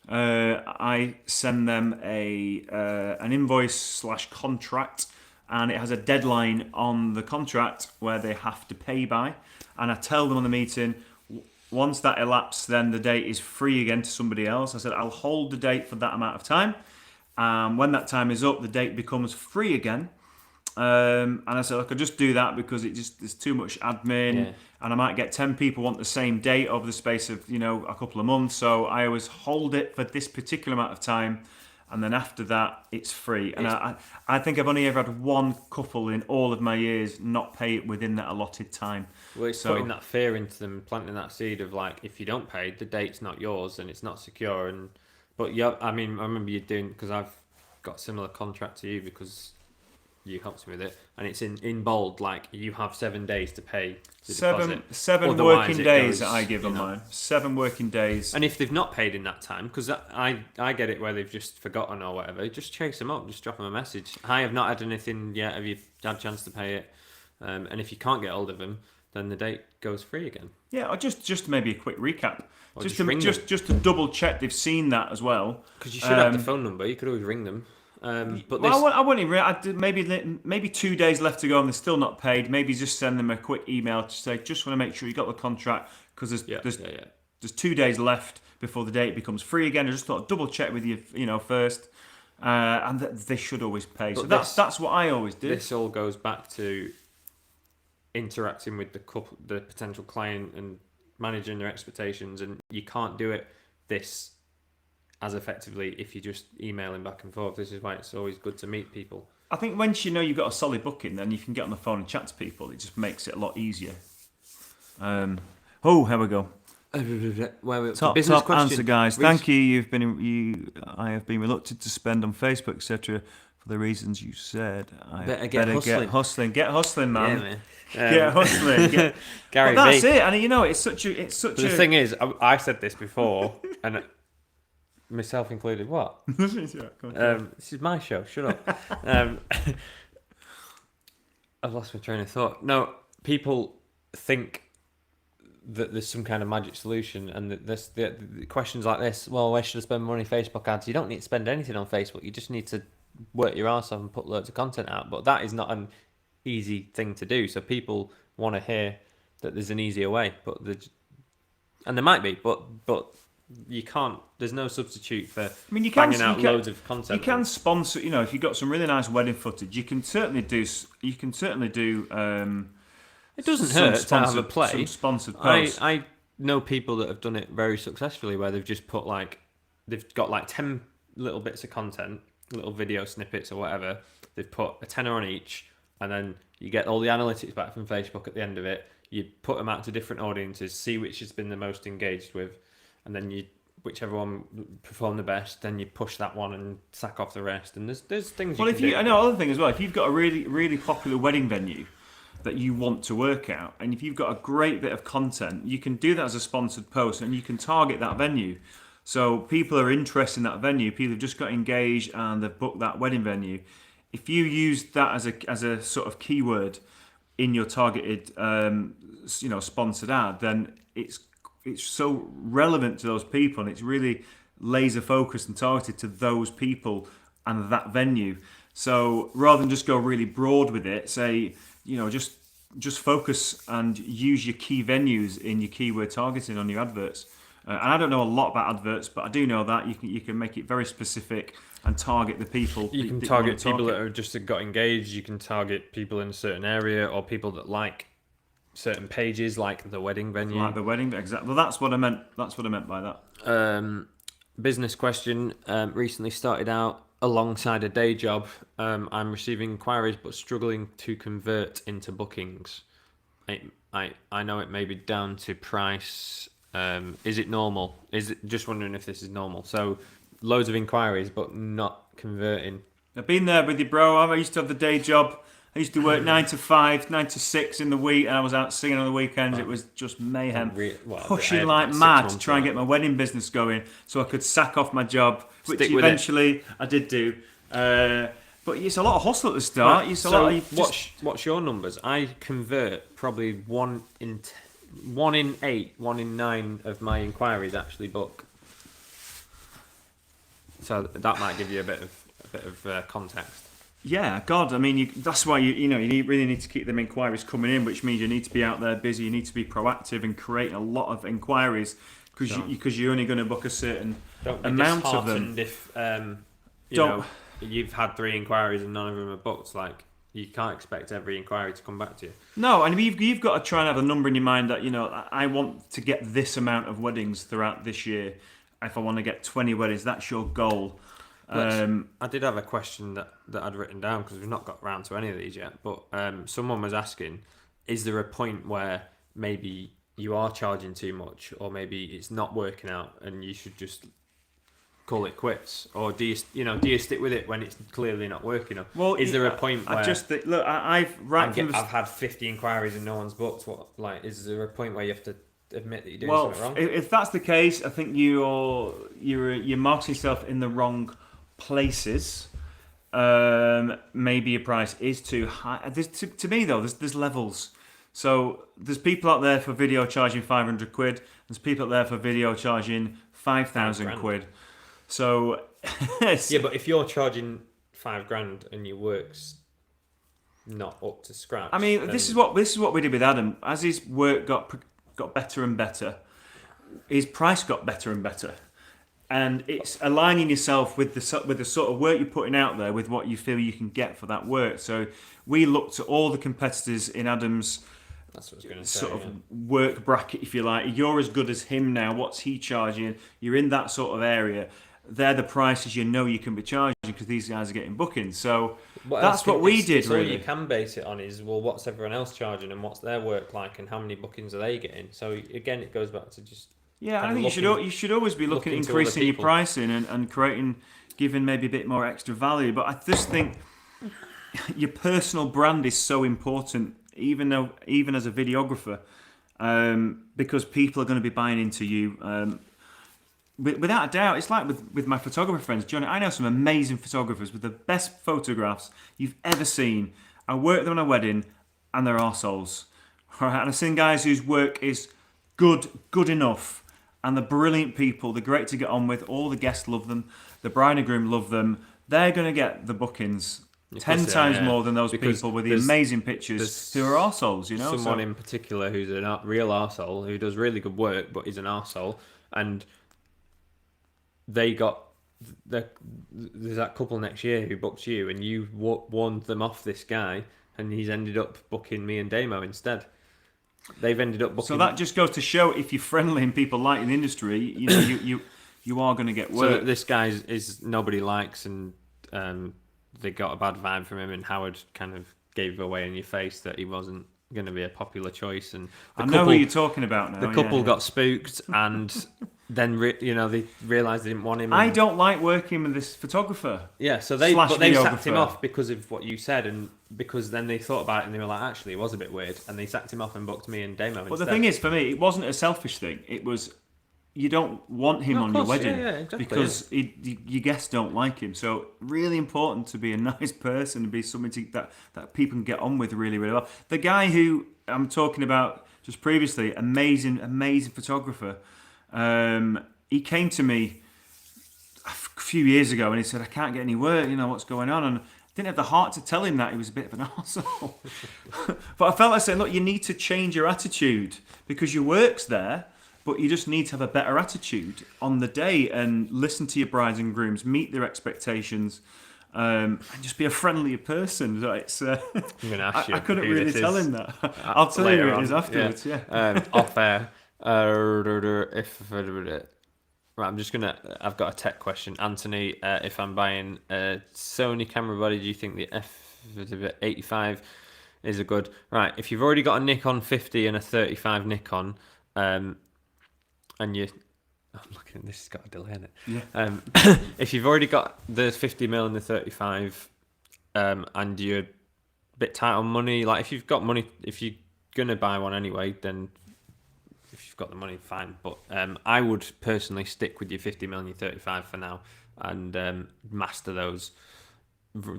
I send them an invoice / contract, and it has a deadline on the contract where they have to pay by. And I tell them on the meeting, once that elapses, then the date is free again to somebody else. I said I'll hold the date for that amount of time. When that time is up, the date becomes free again. And I said I could just do that because there's too much admin, and I might get 10 people want the same date over the space of a couple of months. So I always hold it for this particular amount of time, and then after that it's free. And I think I've only ever had one couple in all of my years not pay it within that allotted time. Well, it's putting that fear into them, planting that seed of like, if you don't pay, the date's not yours and it's not secure. But yeah, I mean, I remember you doing, because I've got a similar contract to you because you helped me with it, and it's in bold, like you have 7 days to pay the deposit. Seven Otherwise working it days goes, I give them mine. 7 working days. And if they've not paid in that time, because I get it where they've just forgotten or whatever, just chase them up, just drop them a message. I have not had anything yet. Have you had a chance to pay it? And if you can't get hold of them, then the date goes free again. Yeah, or just maybe a quick recap. Or Just ring them. to double check they've seen that as well. Because you should have the phone number. You could always ring them. But I wouldn't even. Maybe 2 days left to go and they're still not paid. Maybe just send them a quick email to say, just want to make sure you got the contract because there's 2 days left before the date becomes free again. I just thought I'd double check with you, first, and they should always pay. But so that's what I always do. This all goes back to interacting with the potential client and managing their expectations, and you can't do this as effectively if you're just emailing back and forth. This is why it's always good to meet people. I think once you've got a solid booking, then you can get on the phone and chat to people. It just makes it a lot easier. Here we go. Top answer, guys. Thank you. I have been reluctant to spend on Facebook, etc., for the reasons you said. I better get hustling. Get hustling, man. Yeah, man. Get hustling. Gary but that's V. it. And it's such a. The thing is, I said this before, and myself included. What? This is my show. Shut up. I've lost my train of thought. No, people think that there's some kind of magic solution, and that the questions like this. Well, where should I spend money? Facebook ads. You don't need to spend anything on Facebook. You just need to work your arse off and put loads of content out. But that is not an easy thing to do. So people want to hear that there's an easier way, and there might be, but you can't. There's no substitute for banging out loads of content. You can sponsor. If you've got some really nice wedding footage, you can certainly do. It doesn't hurt to have a play. Some sponsored posts. I know people that have done it very successfully, where they've just put they've got 10 little bits of content, little video snippets or whatever. They've put a tenner on each and then you get all the analytics back from Facebook at the end of it. You put them out to different audiences, see which has been the most engaged with, and then whichever one performed the best, then you push that one and sack off the rest. And there's things. Well, you can do. I know other thing as well. If you've got a really really popular wedding venue that you want to work out, and if you've got a great bit of content, you can do that as a sponsored post, and you can target that venue. So people are interested in that venue. People have just got engaged and they've booked that wedding venue. If you use that as a sort of keyword in your targeted, sponsored ad, then it's so relevant to those people, and it's really laser focused and targeted to those people and that venue. So rather than just go really broad with it, say, just focus and use your key venues in your keyword targeting on your adverts. And I don't know a lot about adverts, but I do know that you can make it very specific and target the people. You can target people that have just got engaged. You can target people in a certain area, or people that like certain pages, like the wedding venue. Like the wedding, exactly. Well, that's what I meant. That's what I meant by that. Business question. Recently started out alongside a day job. I'm receiving inquiries but struggling to convert into bookings. I know it may be down to price. Is it normal? Just wondering if this is normal. So loads of inquiries but not converting. I've been there with you, bro. I used to have the day job. I used to work 9 to 5, 9 to 6 in the week, and I was out singing on the weekends. It was just mayhem. Pushing like mad to try and get my wedding business going so I could sack off my job, which eventually I did do. But it's a lot of hustle at the start. What's your numbers? I convert probably 1 in 8, 1 in 9 of my inquiries actually book. So that might give you a bit of context. Yeah, God, I mean, that's why you really need to keep them inquiries coming in, which means you need to be out there busy. You need to be proactive and create a lot of inquiries because you're only going to book a certain amount of them. If you've had 3 inquiries and none of them are booked, like you can't expect every inquiry to come back to you. No, and you've got to try and have a number in your mind that I want to get this amount of weddings throughout this year. If I want to get 20 weddings, that's your goal. I did have a question that I'd written down because we've not got around to any of these yet, but someone was asking, is there a point where maybe you are charging too much, or maybe it's not working out and you should just call it quits, or do you stick with it when it's clearly not working? Well, is there a point where I've had 50 inquiries and no one's booked? Is there a point where you have to admit that you're doing something wrong? If that's the case, I think you're marketing yourself in the wrong places. Maybe your price is too high. To me though, there's levels. So there's people out there for video charging 500 quid. There's people out there for video charging 5,000 quid. So yeah, but if you're charging $5,000 and your work's not up to scratch, I mean, this is what we did with Adam. As his work got better and better, his price got better and better. And it's aligning yourself with the sort of work you're putting out there with what you feel you can get for that work. So we looked at all the competitors in Adam's work bracket, if you like. You're as good as him now. What's he charging? You're in that sort of area. They're the prices you can be charging because these guys are getting bookings. So that's what we did. All you can base it on is, well, what's everyone else charging and what's their work like and how many bookings are they getting? So again, it goes back to just... Yeah, I think you should always be looking at increasing your pricing and giving maybe a bit more extra value. But I just think your personal brand is so important, even as a videographer, because people are going to be buying into you. Without a doubt, it's like with my photographer friends. Johnny, I know some amazing photographers with the best photographs you've ever seen. I work them on a wedding, and they're arseholes. All right, and I've seen guys whose work is good enough. And the brilliant people, they're great to get on with. All the guests love them. The bride and groom love them. They're going to get the bookings 10 times more than those people with the amazing pictures who are arseholes, Someone in particular who's a real arsehole, who does really good work, but is an arsehole. And there's that couple next year who booked you, and you warned them off this guy, and he's ended up booking me and Damo instead. They've ended up booking. So that just goes to show, if you're friendly and people like in the industry, you are going to get work. So this guy is nobody likes, and they got a bad vibe from him, and Howard kind of gave away in your face that he wasn't going to be a popular choice, and I know who you're talking about now. The couple got spooked, and then they realised they didn't want him. I don't like working with this photographer. Yeah, so they sacked him off because of what you said, and because then they thought about it and they were like, actually, it was a bit weird, and they sacked him off and booked me and Damo. But the thing is, for me, it wasn't a selfish thing. It was, you don't want him on your wedding exactly, because your guests don't like him. So really important to be a nice person and be somebody that people can get on with really, really well. The guy who I'm talking about just previously, amazing photographer. He came to me a few years ago and he said, I can't get any work, what's going on? And I didn't have the heart to tell him that he was a bit of an arsehole. But I felt like saying, look, you need to change your attitude because your work's there, but you just need to have a better attitude on the day and listen to your brides and grooms, meet their expectations, and just be a friendlier person. It's, I'm gonna ask you I couldn't really tell him that. I'll tell you who it is afterwards, yeah. Off air. Right, I've got a tech question. Anthony, if I'm buying a Sony camera body, do you think the F85 is a good... Right, if you've already got a Nikon 50 and a 35 Nikon, and you... I'm looking at this, it's got a delay in it. Yeah. If you've already got the 50mm and the 35, and you're a bit tight on money, like if you've got money, if you're going to buy one anyway, then if you've got the money, fine. But I would personally stick with your 50mm and your 35 for now and master those.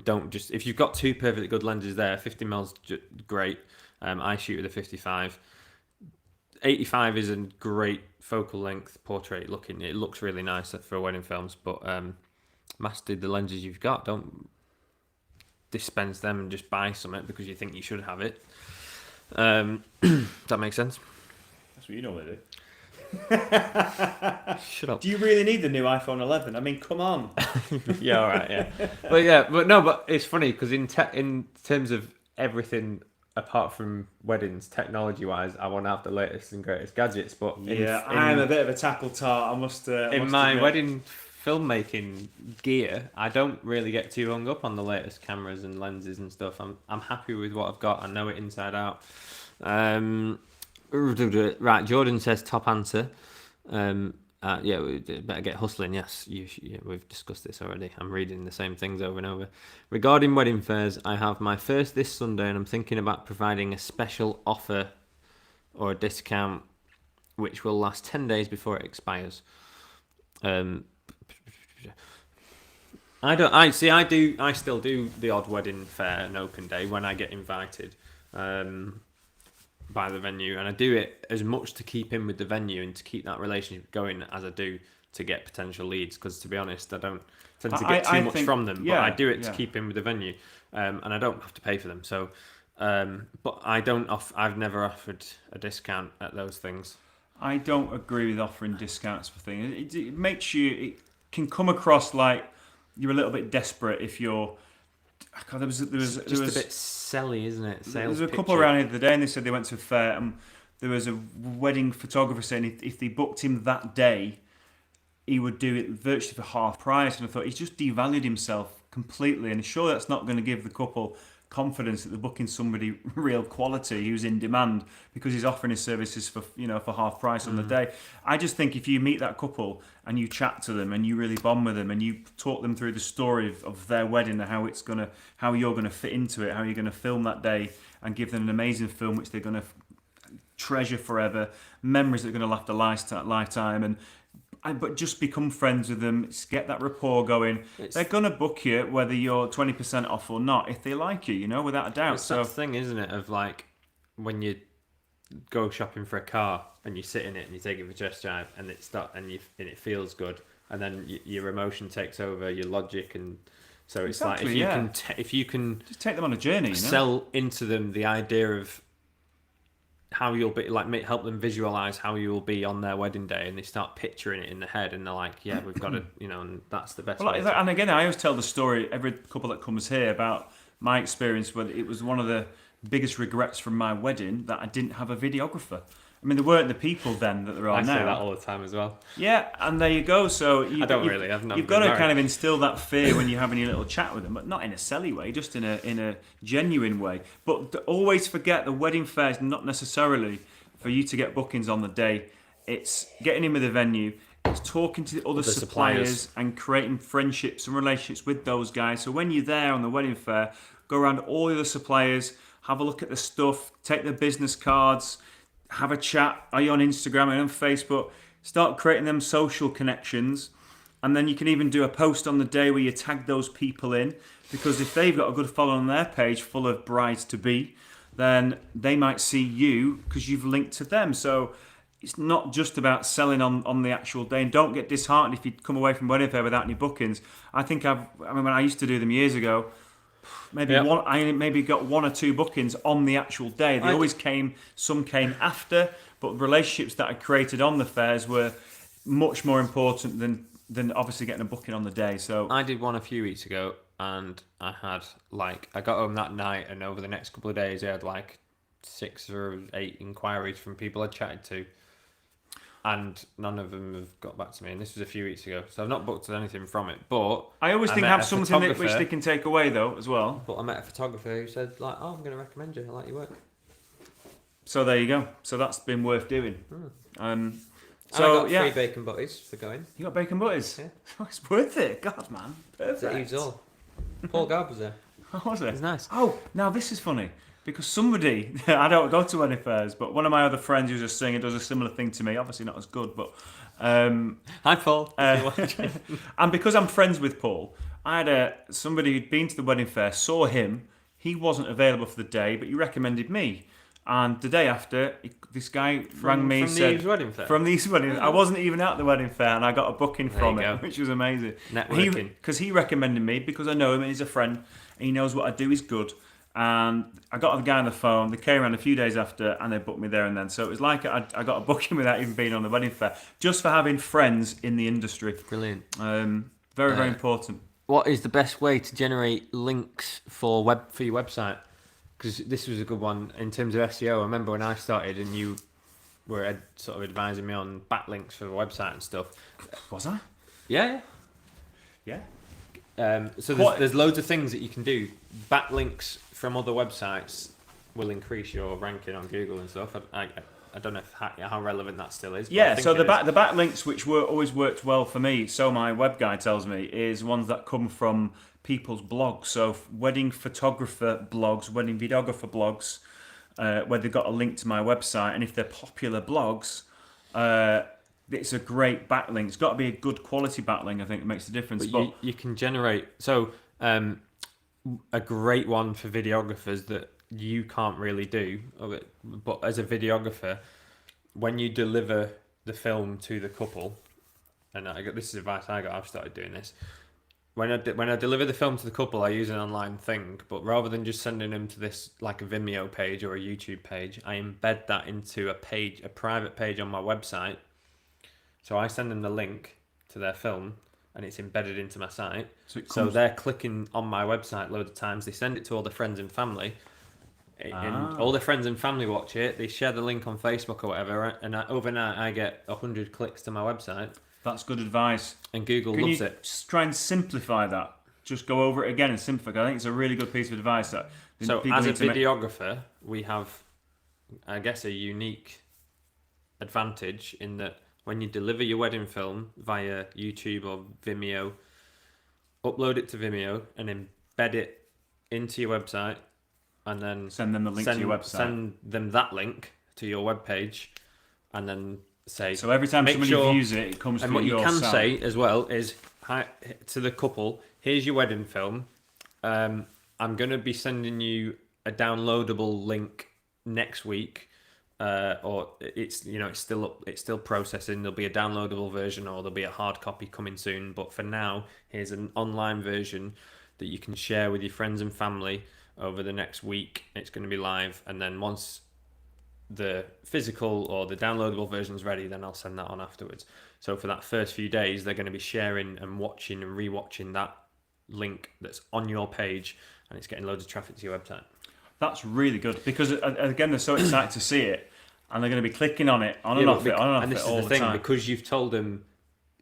Don't just... If you've got two perfectly good lenses there, 50mm's great. I shoot with a 55. 85 is a great focal length portrait looking. It looks really nice for wedding films, but master the lenses you've got. Don't dispense them and just buy something because you think you should have it. Does that make sense? That's what you normally do. Shut up. Do you really need the new iPhone 11? I mean, come on. Yeah, all right, yeah. But it's funny because in terms of everything apart from weddings, technology-wise, I want to have the latest and greatest gadgets. But I'm a bit of a tackle tart. I must. In my wedding filmmaking gear, I don't really get too hung up on the latest cameras and lenses and stuff. I'm happy with what I've got. I know it inside out. Right, Jordan says top answer. We better get hustling. Yes, we've discussed this already. I'm reading the same things over and over. Regarding wedding fairs, I have my first this Sunday, and I'm thinking about providing a special offer or a discount, which will last 10 days before it expires. I still do the odd wedding fair and open day when I get invited. By the venue, and I do it as much to keep in with the venue and to keep that relationship going as I do to get potential leads, because to be honest I don't tend to get too much from them, but I do it to keep in with the venue, and I don't have to pay for them, so but I've never offered a discount at those things. I don't agree with offering discounts for things. It makes it can come across like you're a little bit desperate if you're... God, there was a bit selly, isn't it? There was a couple around here the other day, and they said they went to a fair, and there was a wedding photographer saying if they booked him that day, he would do it virtually for half price. And I thought he's just devalued himself completely, and sure that's not going to give the couple confidence that they're booking somebody real quality who's in demand because he's offering his services for half price on the day. I just think if you meet that couple and you chat to them and you really bond with them and you talk them through the story of their wedding and how you're gonna fit into it, how you're gonna film that day and give them an amazing film which they're gonna treasure forever, memories that are gonna last a lifetime, but just become friends with them, get that rapport going. They're going to book you whether you're 20% off or not if they like you, without a doubt. It's that thing, isn't it, of like when you go shopping for a car and you sit in it and you take it for test drive and it feels good, and then your emotion takes over your logic, and so it's exactly, like if you can just take them on a journey, sell into them the idea of how you'll be, like help them visualize how you'll be on their wedding day, and they start picturing it in their head, and they're like, yeah, we've got to, and that's the best way. And again, I always tell the story every couple that comes here about my experience where it was one of the biggest regrets from my wedding that I didn't have a videographer. I mean, there weren't the people then that there are I now. say that all the time as well. Yeah, and there you go. So I don't really. I've not you've been got to married. kind of instill that fear when you're having your little chat with them, but not in a silly way, just in a genuine way. But always forget the wedding fair is not necessarily for you to get bookings on the day. It's getting in with the venue. It's talking to the other suppliers and creating friendships and relationships with those guys. So when you're there on the wedding fair, go around all the other suppliers, have a look at the stuff, take their business cards, have a chat. Are you on Instagram? Are you on Facebook? Start creating them social connections. And then you can even do a post on the day where you tag those people in. Because if they've got a good follow on their page full of brides-to-be, then they might see you because you've linked to them. So it's not just about selling on the actual day. And don't get disheartened if you come away from wedding fair without any bookings. I think when I used to do them years ago, I maybe got 1 or 2 bookings on the actual day. Some came after, but relationships that I created on the fairs were much more important than obviously getting a booking on the day. So I did one a few weeks ago, and I had I got home that night, and over the next couple of days, I had 6 or 8 inquiries from people I chatted to, and none of them have got back to me. And this was a few weeks ago, so I've not booked anything from it. But I always think have something which they can take away though as well. But I met a photographer who said "Oh, I'm going to recommend you. I like your work." So there you go. So that's been worth doing. So I got 3 bacon butties for going. You got bacon butties? Yeah. It's worth it. God, man. Perfect. Eve's all. Paul Garb was there. How was it? It was nice. Oh, now this is funny. Because somebody, I don't go to wedding fairs, but one of my other friends who's a singer does a similar thing to me. Obviously not as good, but... Hi, Paul. And because I'm friends with Paul, I had somebody who'd been to the wedding fair, saw him. He wasn't available for the day, but he recommended me. And the day after, this guy rang me and said... From the wedding fair? From these wedding I wasn't even at the wedding fair, and I got a booking from you it, go. which was amazing. Networking. Because he recommended me, because I know him and he's a friend, and he knows what I do is good. And I got the guy on the phone. They came around a few days after, and they booked me there and then. So it was like I got a booking without even being on the wedding fair, just for having friends in the industry. Brilliant. Very important. What is the best way to generate links for your website? Because this was a good one in terms of SEO. I remember when I started, and you were sort of advising me on backlinks for the website and stuff. Was I? Yeah. So there's loads of things that you can do. Backlinks from other websites will increase your ranking on Google and stuff. I don't know how relevant that still is. Yeah, so the backlinks which always worked well for me, so my web guy tells me, is ones that come from people's blogs. So wedding photographer blogs, wedding videographer blogs, where they've got a link to my website. And if they're popular blogs, it's a great backlink. It's got to be a good quality backlink, I think, it makes a difference. But you can generate... So a great one for videographers that you can't really do, but as a videographer, when you deliver the film to the couple, and this is advice I've started doing this. When I deliver the film to the couple, I use an online thing, but rather than just sending them to this like a Vimeo page or a YouTube page, I embed that into a private page on my website. So I send them the link to their film, and it's embedded into my site. So they're clicking on my website loads of times. They send it to all their friends and family. And all their friends and family watch it. They share the link on Facebook or whatever. And overnight, I get 100 clicks to my website. That's good advice. And Google loves it. Just try and simplify that. Just go over it again and simplify. I think it's a really good piece of advice. So as a videographer, we have, I guess, a unique advantage in that when you deliver your wedding film via YouTube or Vimeo, upload it to Vimeo and embed it into your website, and then send them the link to your website. Send them that link to your webpage, and then say. So every time somebody views it, it comes through your site. And what you can say as well is, hi, to the couple, here's your wedding film. I'm going to be sending you a downloadable link next week. Or it's still processing. There'll be a downloadable version, or there'll be a hard copy coming soon. But for now, here's an online version that you can share with your friends and family over the next week. It's going to be live, and then once the physical or the downloadable version's ready, then I'll send that on afterwards. So for that first few days, they're going to be sharing and watching and rewatching that link that's on your page, and it's getting loads of traffic to your website. That's really good, because again, they're so excited to see it. and they're going to be clicking on it, on and off it, on and off and it this all is the the thing, time. because you've told them,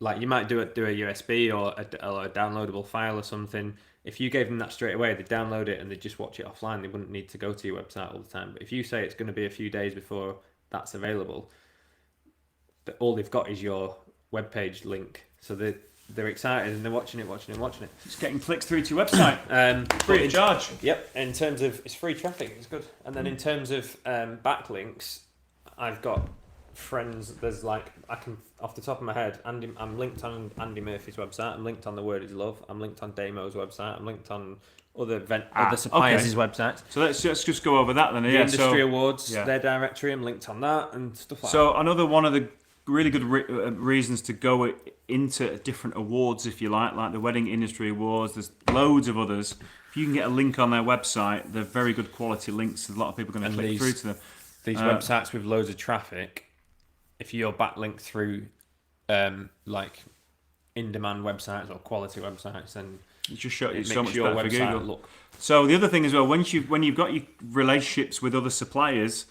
like you might do a USB or a downloadable file or something. If you gave them that straight away, they'd download it and they'd just watch it offline. They wouldn't need to go to your website all the time. But if you say it's going to be a few days before that's available, all they've got is your webpage link. So they're excited and they're watching it. It's getting clicks through to your website. Free of charge. Yep. In terms of, it's free traffic, it's good. And then in terms of backlinks, I've got friends. There's like, I can off the top of my head, I'm linked on Andy Murphy's website. I'm linked on The Word Is Love. I'm linked on Damo's website. I'm linked on other suppliers' websites. So let's just go over that then. The industry awards, their directory. I'm linked on that and stuff like that. So another one of the really good reasons to go into different awards, if you like the Wedding Industry Awards. There's loads of others. If you can get a link on their website, they're very good quality links. A lot of people are going to click through to them. These websites with loads of traffic, if you're backlinked through like in-demand websites or quality websites, then it just shows it so makes much your better for website Google. look. So the other thing as well, when you've got your relationships with other suppliers,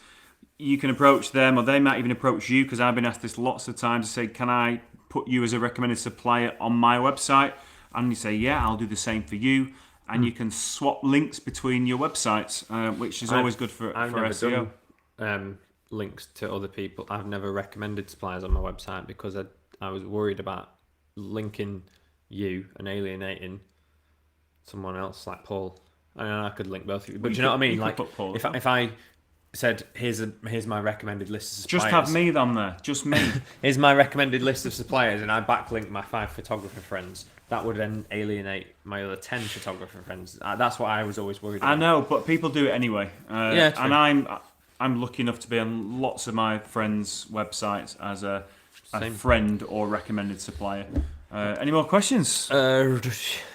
you can approach them, or they might even approach you, because I've been asked this lots of times to say, can I put you as a recommended supplier on my website? And you say, yeah, I'll do the same for you. And you can swap links between your websites, which is always good for SEO. Done, links to other people. I've never recommended suppliers on my website because I was worried about linking you and alienating someone else like Paul. I know I could link both of you, but do you know what I mean? Like if I said here's my recommended list of suppliers. Just have me on there. Just me. Here's my recommended list of suppliers, and I backlink my 5 photographer friends. That would then alienate my other 10 photographer friends. That's what I was always worried about. I know, but people do it anyway. Yeah, true. And I'm lucky enough to be on lots of my friends' websites as a friend or recommended supplier. Any more questions?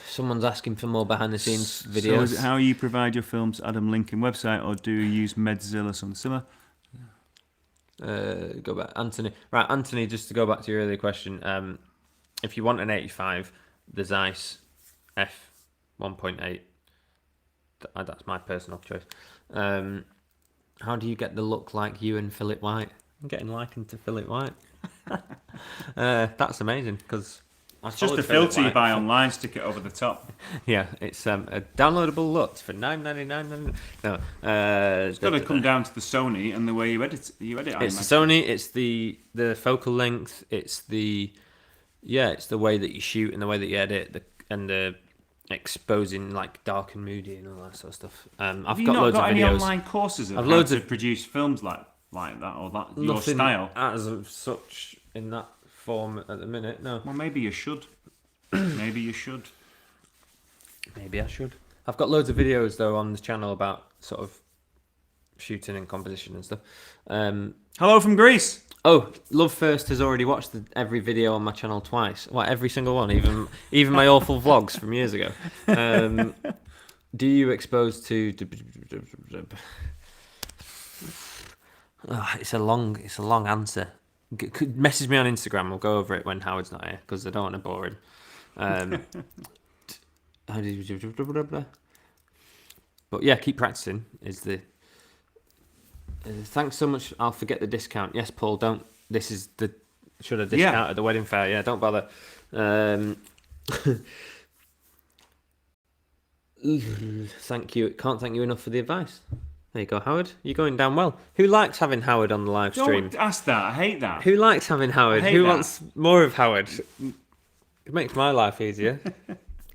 Someone's asking for more behind the scenes videos. So is it how you provide your films Adam Lincoln website, or do you use Medzilla or something similar? Go back, Anthony. Right, Anthony. Just to go back to your earlier question, if you want an 85, the Zeiss f 1.8. That's my personal choice. How do you get the look like you and Philip White? I'm getting likened to Philip White. That's amazing because. It's just a filter you buy online, stick it over the top. Yeah, it's a downloadable LUT for $9.99. No, it's got to come down to the Sony and the way you edit. It's the Sony. It's the focal length. It's the way that you shoot and the way that you edit, and the exposing like dark and moody and all that sort of stuff. Have you not got any online courses of how to produce films like that or that your style? As of such in that form at the minute, no. Well, maybe you should. Maybe I should. I've got loads of videos though on the channel about sort of shooting and composition and stuff. Hello from Greece. Oh, Love First has already watched every video on my channel twice. What, every single one, even my awful vlogs from years ago. Do you expose to? It's a long answer. Message me on Instagram. We'll go over it when Howard's not here because I don't want to bore him. But yeah, keep practicing. Is the thanks so much. I'll forget the discount. Yes, Paul. Don't. This is the should have discount at the wedding fair. Yeah, don't bother. Thank you. Can't thank you enough for the advice. There you go, Howard. You're going down well. Who likes having Howard on the live stream? Don't ask that. I hate that. Who likes having Howard? Who wants more of Howard? It makes my life easier.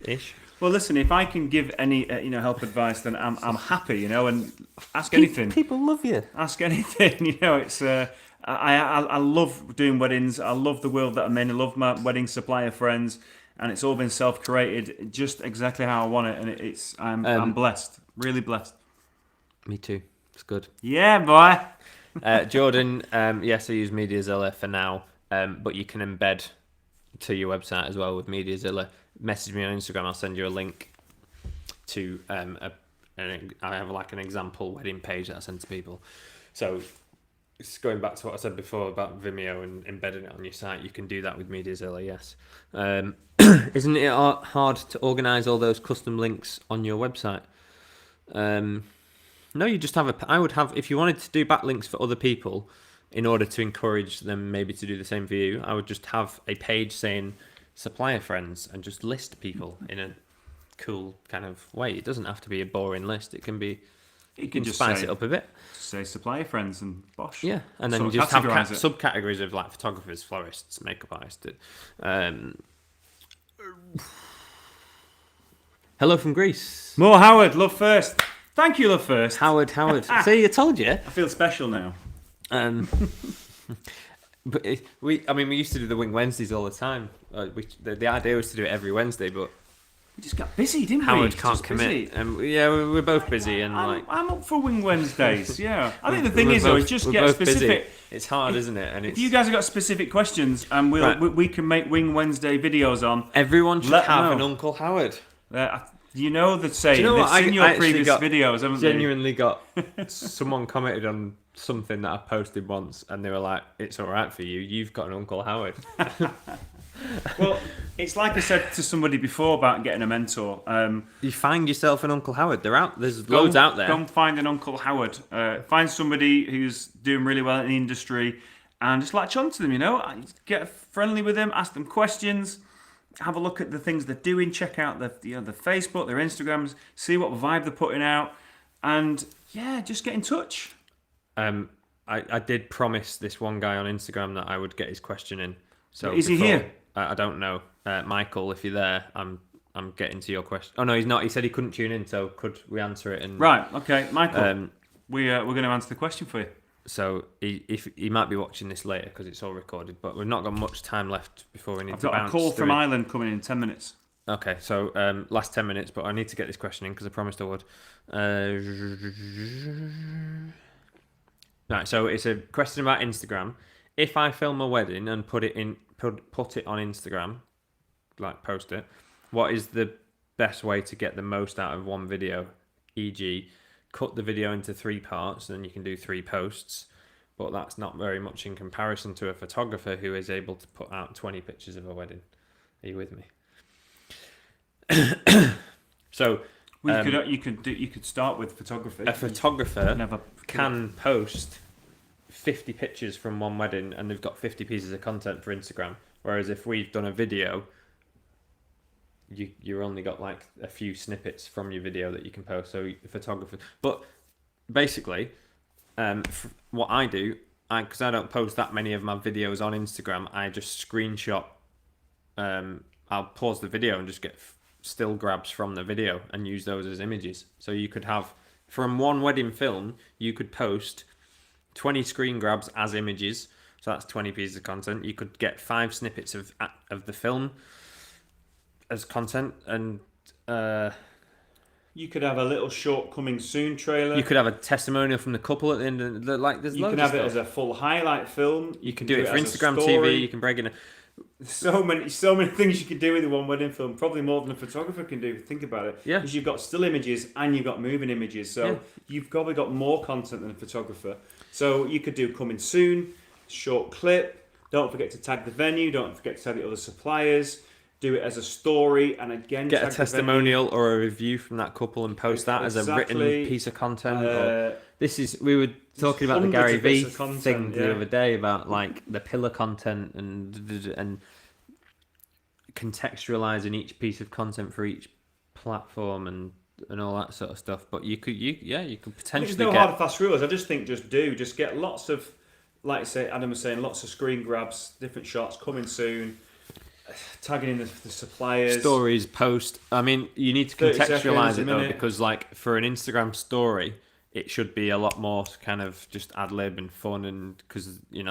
Ish. Well, listen. If I can give any help advice, then I'm happy. And ask anything. People love you. Ask anything. It's I love doing weddings. I love the world that I'm in. I love my wedding supplier friends, and it's all been self-created, just exactly how I want it. And I'm blessed. Really blessed. Me too. It's good. Yeah, boy. Jordan, yes, I use MediaZilla for now, but you can embed to your website as well with MediaZilla. Message me on Instagram. I'll send you a link to I have like an example wedding page that I send to people. So it's going back to what I said before about Vimeo and embedding it on your site. You can do that with MediaZilla, yes. Isn't it hard to organise all those custom links on your website? No, you just have I would have, if you wanted to do backlinks for other people, in order to encourage them maybe to do the same for you, I would just have a page saying supplier friends and just list people in a cool kind of way. It doesn't have to be a boring list. It can be. You can just spice it up a bit. Say supplier friends and bosh. Yeah, and then you just have subcategories of like photographers, florists, makeup artists. Hello from Greece. More Howard, love first. Thank you, love first. Howard. See, I told you. I feel special now. But we used to do the Wing Wednesdays all the time. The idea was to do it every Wednesday, but we just got busy, didn't we? Howard can't commit. We're both busy, and I'm up for Wing Wednesdays. Yeah, I think the thing is though, is just get specific. Busy. It's hard, isn't it? And if you guys have got specific questions, and we can make Wing Wednesday videos on. Everyone should have an Uncle Howard. You know the saying. Do you know what? It's in your previous videos, haven't genuinely got someone commented on something that I posted once, and they were like, "It's all right for you. You've got an Uncle Howard." Well, it's like I said to somebody before about getting a mentor. You find yourself an Uncle Howard. They're out. There's loads out there. Go and find an Uncle Howard. Find somebody who's doing really well in the industry, and just latch onto them. Get friendly with them. Ask them questions. Have a look at the things they're doing. Check out the Facebook, their Instagrams. See what vibe they're putting out, and just get in touch. I did promise this one guy on Instagram that I would get his question in. So is he here? I don't know, Michael. If you're there, I'm getting to your question. Oh no, he's not. He said he couldn't tune in. So could we answer it? Right. Okay, Michael. We're going to answer the question for you. So he might be watching this later because it's all recorded. But we've not got much time left before we need to bounce. I've got a call from Ireland coming in 10 minutes. Okay, so last 10 minutes, but I need to get this question in because I promised I would. Right, so it's a question about Instagram. If I film a wedding and put it on Instagram, like post it, what is the best way to get the most out of one video? E.g., cut the video into 3 parts, and then you can do 3 posts. But that's not very much in comparison to a photographer who is able to put out 20 pictures of a wedding. Are you with me? So you could start with photography. A photographer can post 50 pictures from one wedding, and they've got 50 pieces of content for Instagram. Whereas if we've done a video, you only got like a few snippets from your video that you can post. So photographer, but basically, what I do, because I don't post that many of my videos on Instagram, I just screenshot. I'll pause the video and just get still grabs from the video and use those as images. So you could have, from one wedding film, you could post 20 screen grabs as images. So that's 20 pieces of content. You could get 5 snippets of the film as content, and you could have a little short coming soon trailer. You could have a testimonial from the couple at the end. There's you can have it as a full highlight film. You can do it for Instagram TV. You can break in. So many things you could do with one wedding film. Probably more than a photographer can do. Think about it. Yeah. Because you've got still images and you've got moving images. So you've probably got more content than a photographer. So you could do coming soon, short clip. Don't forget to tag the venue. Don't forget to tag the other suppliers. Do it as a story, and again, get a testimonial or a review from that couple and post that as a written piece of content. We were talking about the Gary Vee thing the other day about like the pillar content and contextualizing each piece of content for each platform and all that sort of stuff. But you could potentially. There's no hard and fast rules. I just think just get lots of, like Adam was saying, lots of screen grabs, different shots coming soon. Tagging in the suppliers, stories, post. I mean, you need to contextualize it though, because like for an Instagram story, it should be a lot more kind of just ad lib and fun, and because you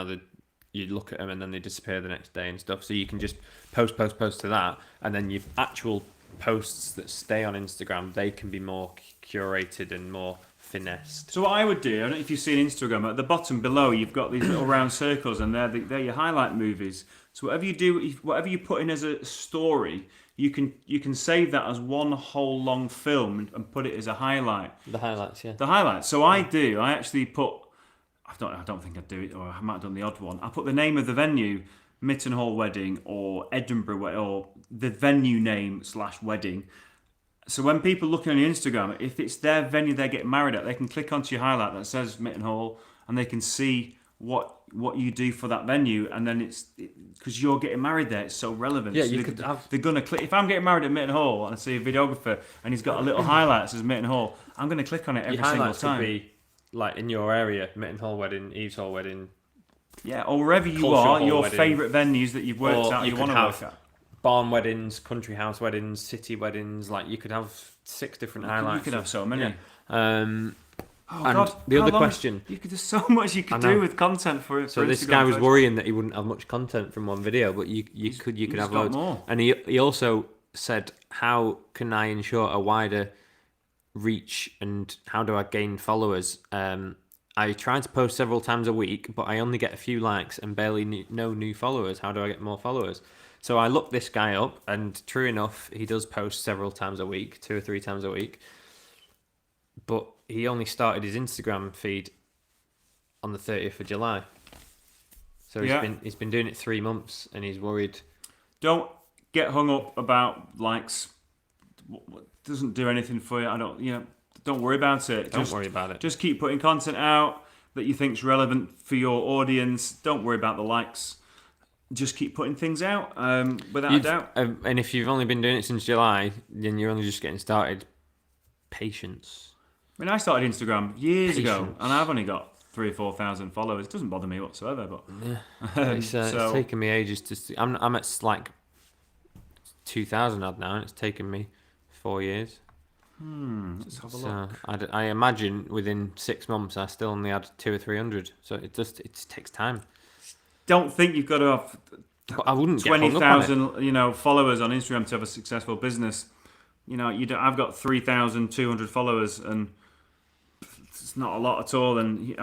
look at them and then they disappear the next day and stuff. So you can just post to that, and then your actual posts that stay on Instagram, they can be more curated and more finessed. So what I would do, I don't know if you've seen Instagram, at the bottom below you've got these little round circles, and they're your highlight movies. So whatever you do, whatever you put in as a story, you can save that as one whole long film and put it as a highlight. The highlights, yeah. The highlights. So I actually put, I don't think I'd do it, or I might have done the odd one. I put the name of the venue, Mitten Hall Wedding, or Edinburgh, or the venue name / wedding. So when people look on your Instagram, if it's their venue they're getting married at, they can click onto your highlight that says Mitten Hall, and they can see what what you do for that venue, and then it's because you're getting married there. It's so relevant. Yeah, so you could have. They're gonna click. If I'm getting married at Mitten Hall and I see a videographer and he's got a little highlight that says Mitten Hall, I'm gonna click on it every Your single highlights time. could be like in your area, Mitten Hall wedding, Eves Hall wedding. Yeah, or wherever you Cultural are, hall your wedding. favourite venues that you've worked Or out, you you could want to have work at. Barn weddings, country house weddings, city weddings. Like you could have 6 different highlights. You could have so many. Yeah. Oh And God! the how other long- question. there's so much you could do with content for. So for this Instagram guy was posts. worrying that he wouldn't have much content from one video, but you could he's have got loads. more. And he also said, how can I ensure a wider reach and how do I gain followers? I try to post several times a week, but I only get a few likes and barely no new followers. How do I get more followers? So I looked this guy up, and true enough, he does post several times a week, 2 or 3 times a week. But he only started his Instagram feed on the 30th of July. So he's been doing it 3 months, and he's worried. Don't get hung up about likes. Doesn't do anything for you. Don't worry about it. Don't worry about it. Just keep putting content out that you think's relevant for your audience. Don't worry about the likes. Just keep putting things out without a doubt. And if you've only been doing it since July, then you're only just getting started. Patience. I mean, I started Instagram years ago, Patience. and I've only got 3,000 or 4,000 followers. It doesn't bother me whatsoever. But It's taken me ages to see. I'm at like 2,000 odd now, and it's taken me 4 years. Let's have a look. I imagine within 6 months I still only had 200 or 300. So it just takes time. Don't think you've got to have But I wouldn't get hung up on it. 20,000 followers on Instagram to have a successful business. I've got 3,200 followers, and it's not a lot at all. And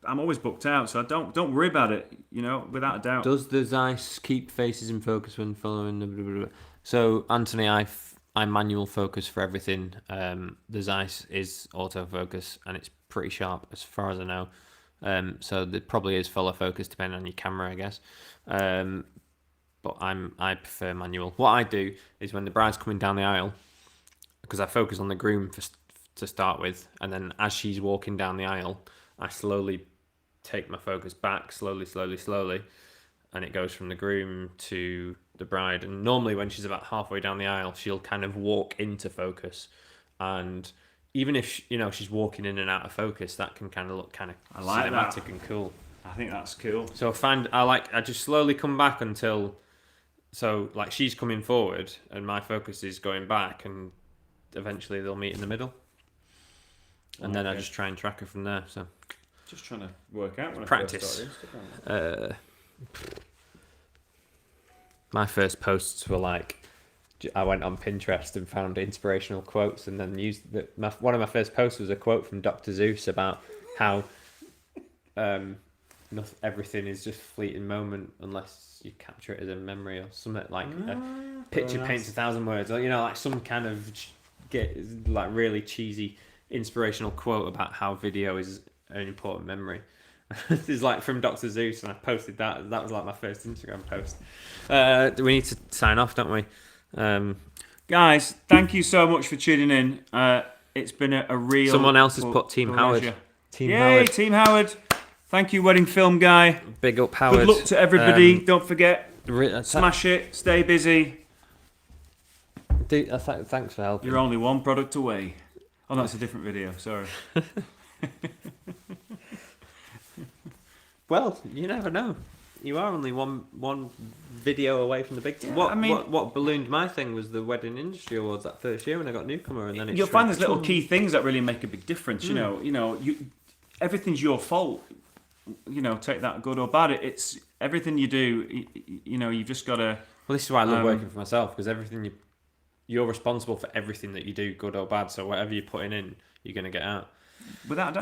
I'm always booked out, so don't worry about it. Without a doubt. Does the Zeiss keep faces in focus when following the blah, blah, blah? So Anthony, I manual focus for everything. The Zeiss is autofocus, and it's pretty sharp as far as I know. So there probably is follow focus depending on your camera, I guess. But I prefer manual. What I do is when the bride's coming down the aisle, because I focus on the groom to start with, and then as she's walking down the aisle, I slowly take my focus back, slowly, and it goes from the groom to the bride. And normally when she's about halfway down the aisle, she'll kind of walk into focus, and even if she's walking in and out of focus, that can kind of look kind of cinematic and cool. I think that's cool. So I just slowly come back until, so like she's coming forward and my focus is going back, and eventually they'll meet in the middle. And then I just try and track her from there. So Just trying to work out when practice. I first started Instagram. My first posts were like, I went on Pinterest and found inspirational quotes, and then used one of my first posts was a quote from Dr. Seuss about how everything is just fleeting moment unless you capture it as a memory or something, like a picture paints 1,000 words, or like some kind of really cheesy inspirational quote about how video is an important memory. This is like from Dr. Seuss, and I posted that. That was like my first Instagram post. We need to sign off, don't we? Guys, thank you so much for tuning in. It's been a real. Someone else has put Team pleasure. Howard. Team Yay, Howard. Team Howard. Thank you, wedding film guy. Big up Howard. Good luck to everybody. Don't forget, Smash. smash it. Stay busy. Thanks for helping. You're only one product away. Oh, that's a different video. Sorry. Well, you never know. You are only one video away from the big thing. What ballooned my thing was the Wedding Industry Awards that first year when I got newcomer, and then You'll find there's little key things that really make a big difference. Everything's your fault. Take that good or bad. It's everything you do. You've just got to. Well, this is why I love working for myself, because you're responsible for everything that you do, good or bad. So whatever you're putting in, you're gonna get out. Without a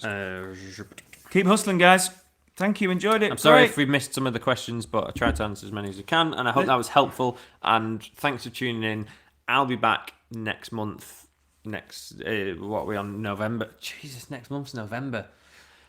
doubt. Keep hustling, guys. Thank you. Enjoyed it. I'm sorry Great. if we missed some of the questions, but I tried to answer as many as I can, and I hope that was helpful. And thanks for tuning in. I'll be back next month. What are we on? November. Jesus, next month's November.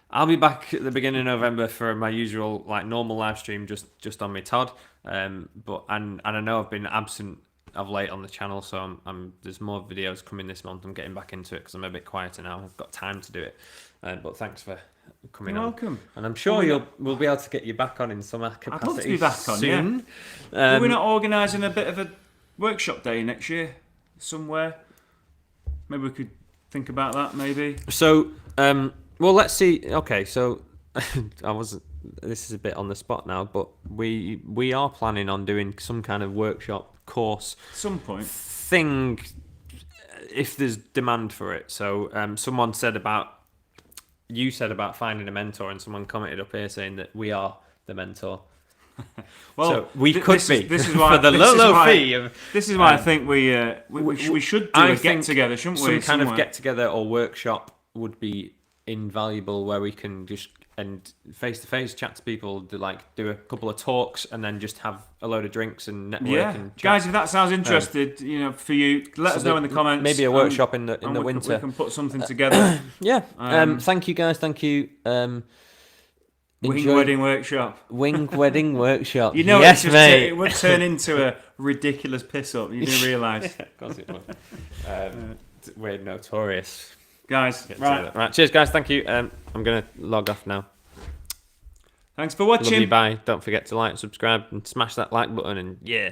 I'll be back at the beginning of November for my usual normal live stream, just on my Todd. But I know I've been absent of late on the channel, so there's more videos coming this month. I'm getting back into it because I'm a bit quieter now. I've got time to do it. But thanks for coming You're on. welcome. And I'm sure we'll be able to get you back on in some capacity. I'd love to be back on, soon. Are we not organising a bit of a workshop day next year somewhere? Maybe we could think about that. Maybe. So, well, let's see. Okay, so I wasn't. This is a bit on the spot now, but we are planning on doing some kind of workshop course Some point thing if there's demand for it. So, someone said about. You said about finding a mentor, and someone commented up here saying that we are the mentor. Well, so we could be. This is why for the low fee. This is why I think we should do a get together, shouldn't we? Some kind of get together or workshop would be invaluable, where we can just face to face chat to people, do a couple of talks, and then just have a load of drinks and network. Yeah, and chat. guys, if that sounds interested, for you, let us know in the comments. Maybe a workshop in the winter. We can put something together. Yeah. Thank you, guys. Thank you. Wing wedding workshop. Wing wedding workshop. You know, yes, mate. It would turn into a ridiculous piss up. You do realise? Of course it would. We're notorious. Guys, right. Cheers, guys. Thank you. I'm gonna log off now. Thanks for watching. Love you. Bye. Don't forget to like, subscribe, and smash that like button. And yeah.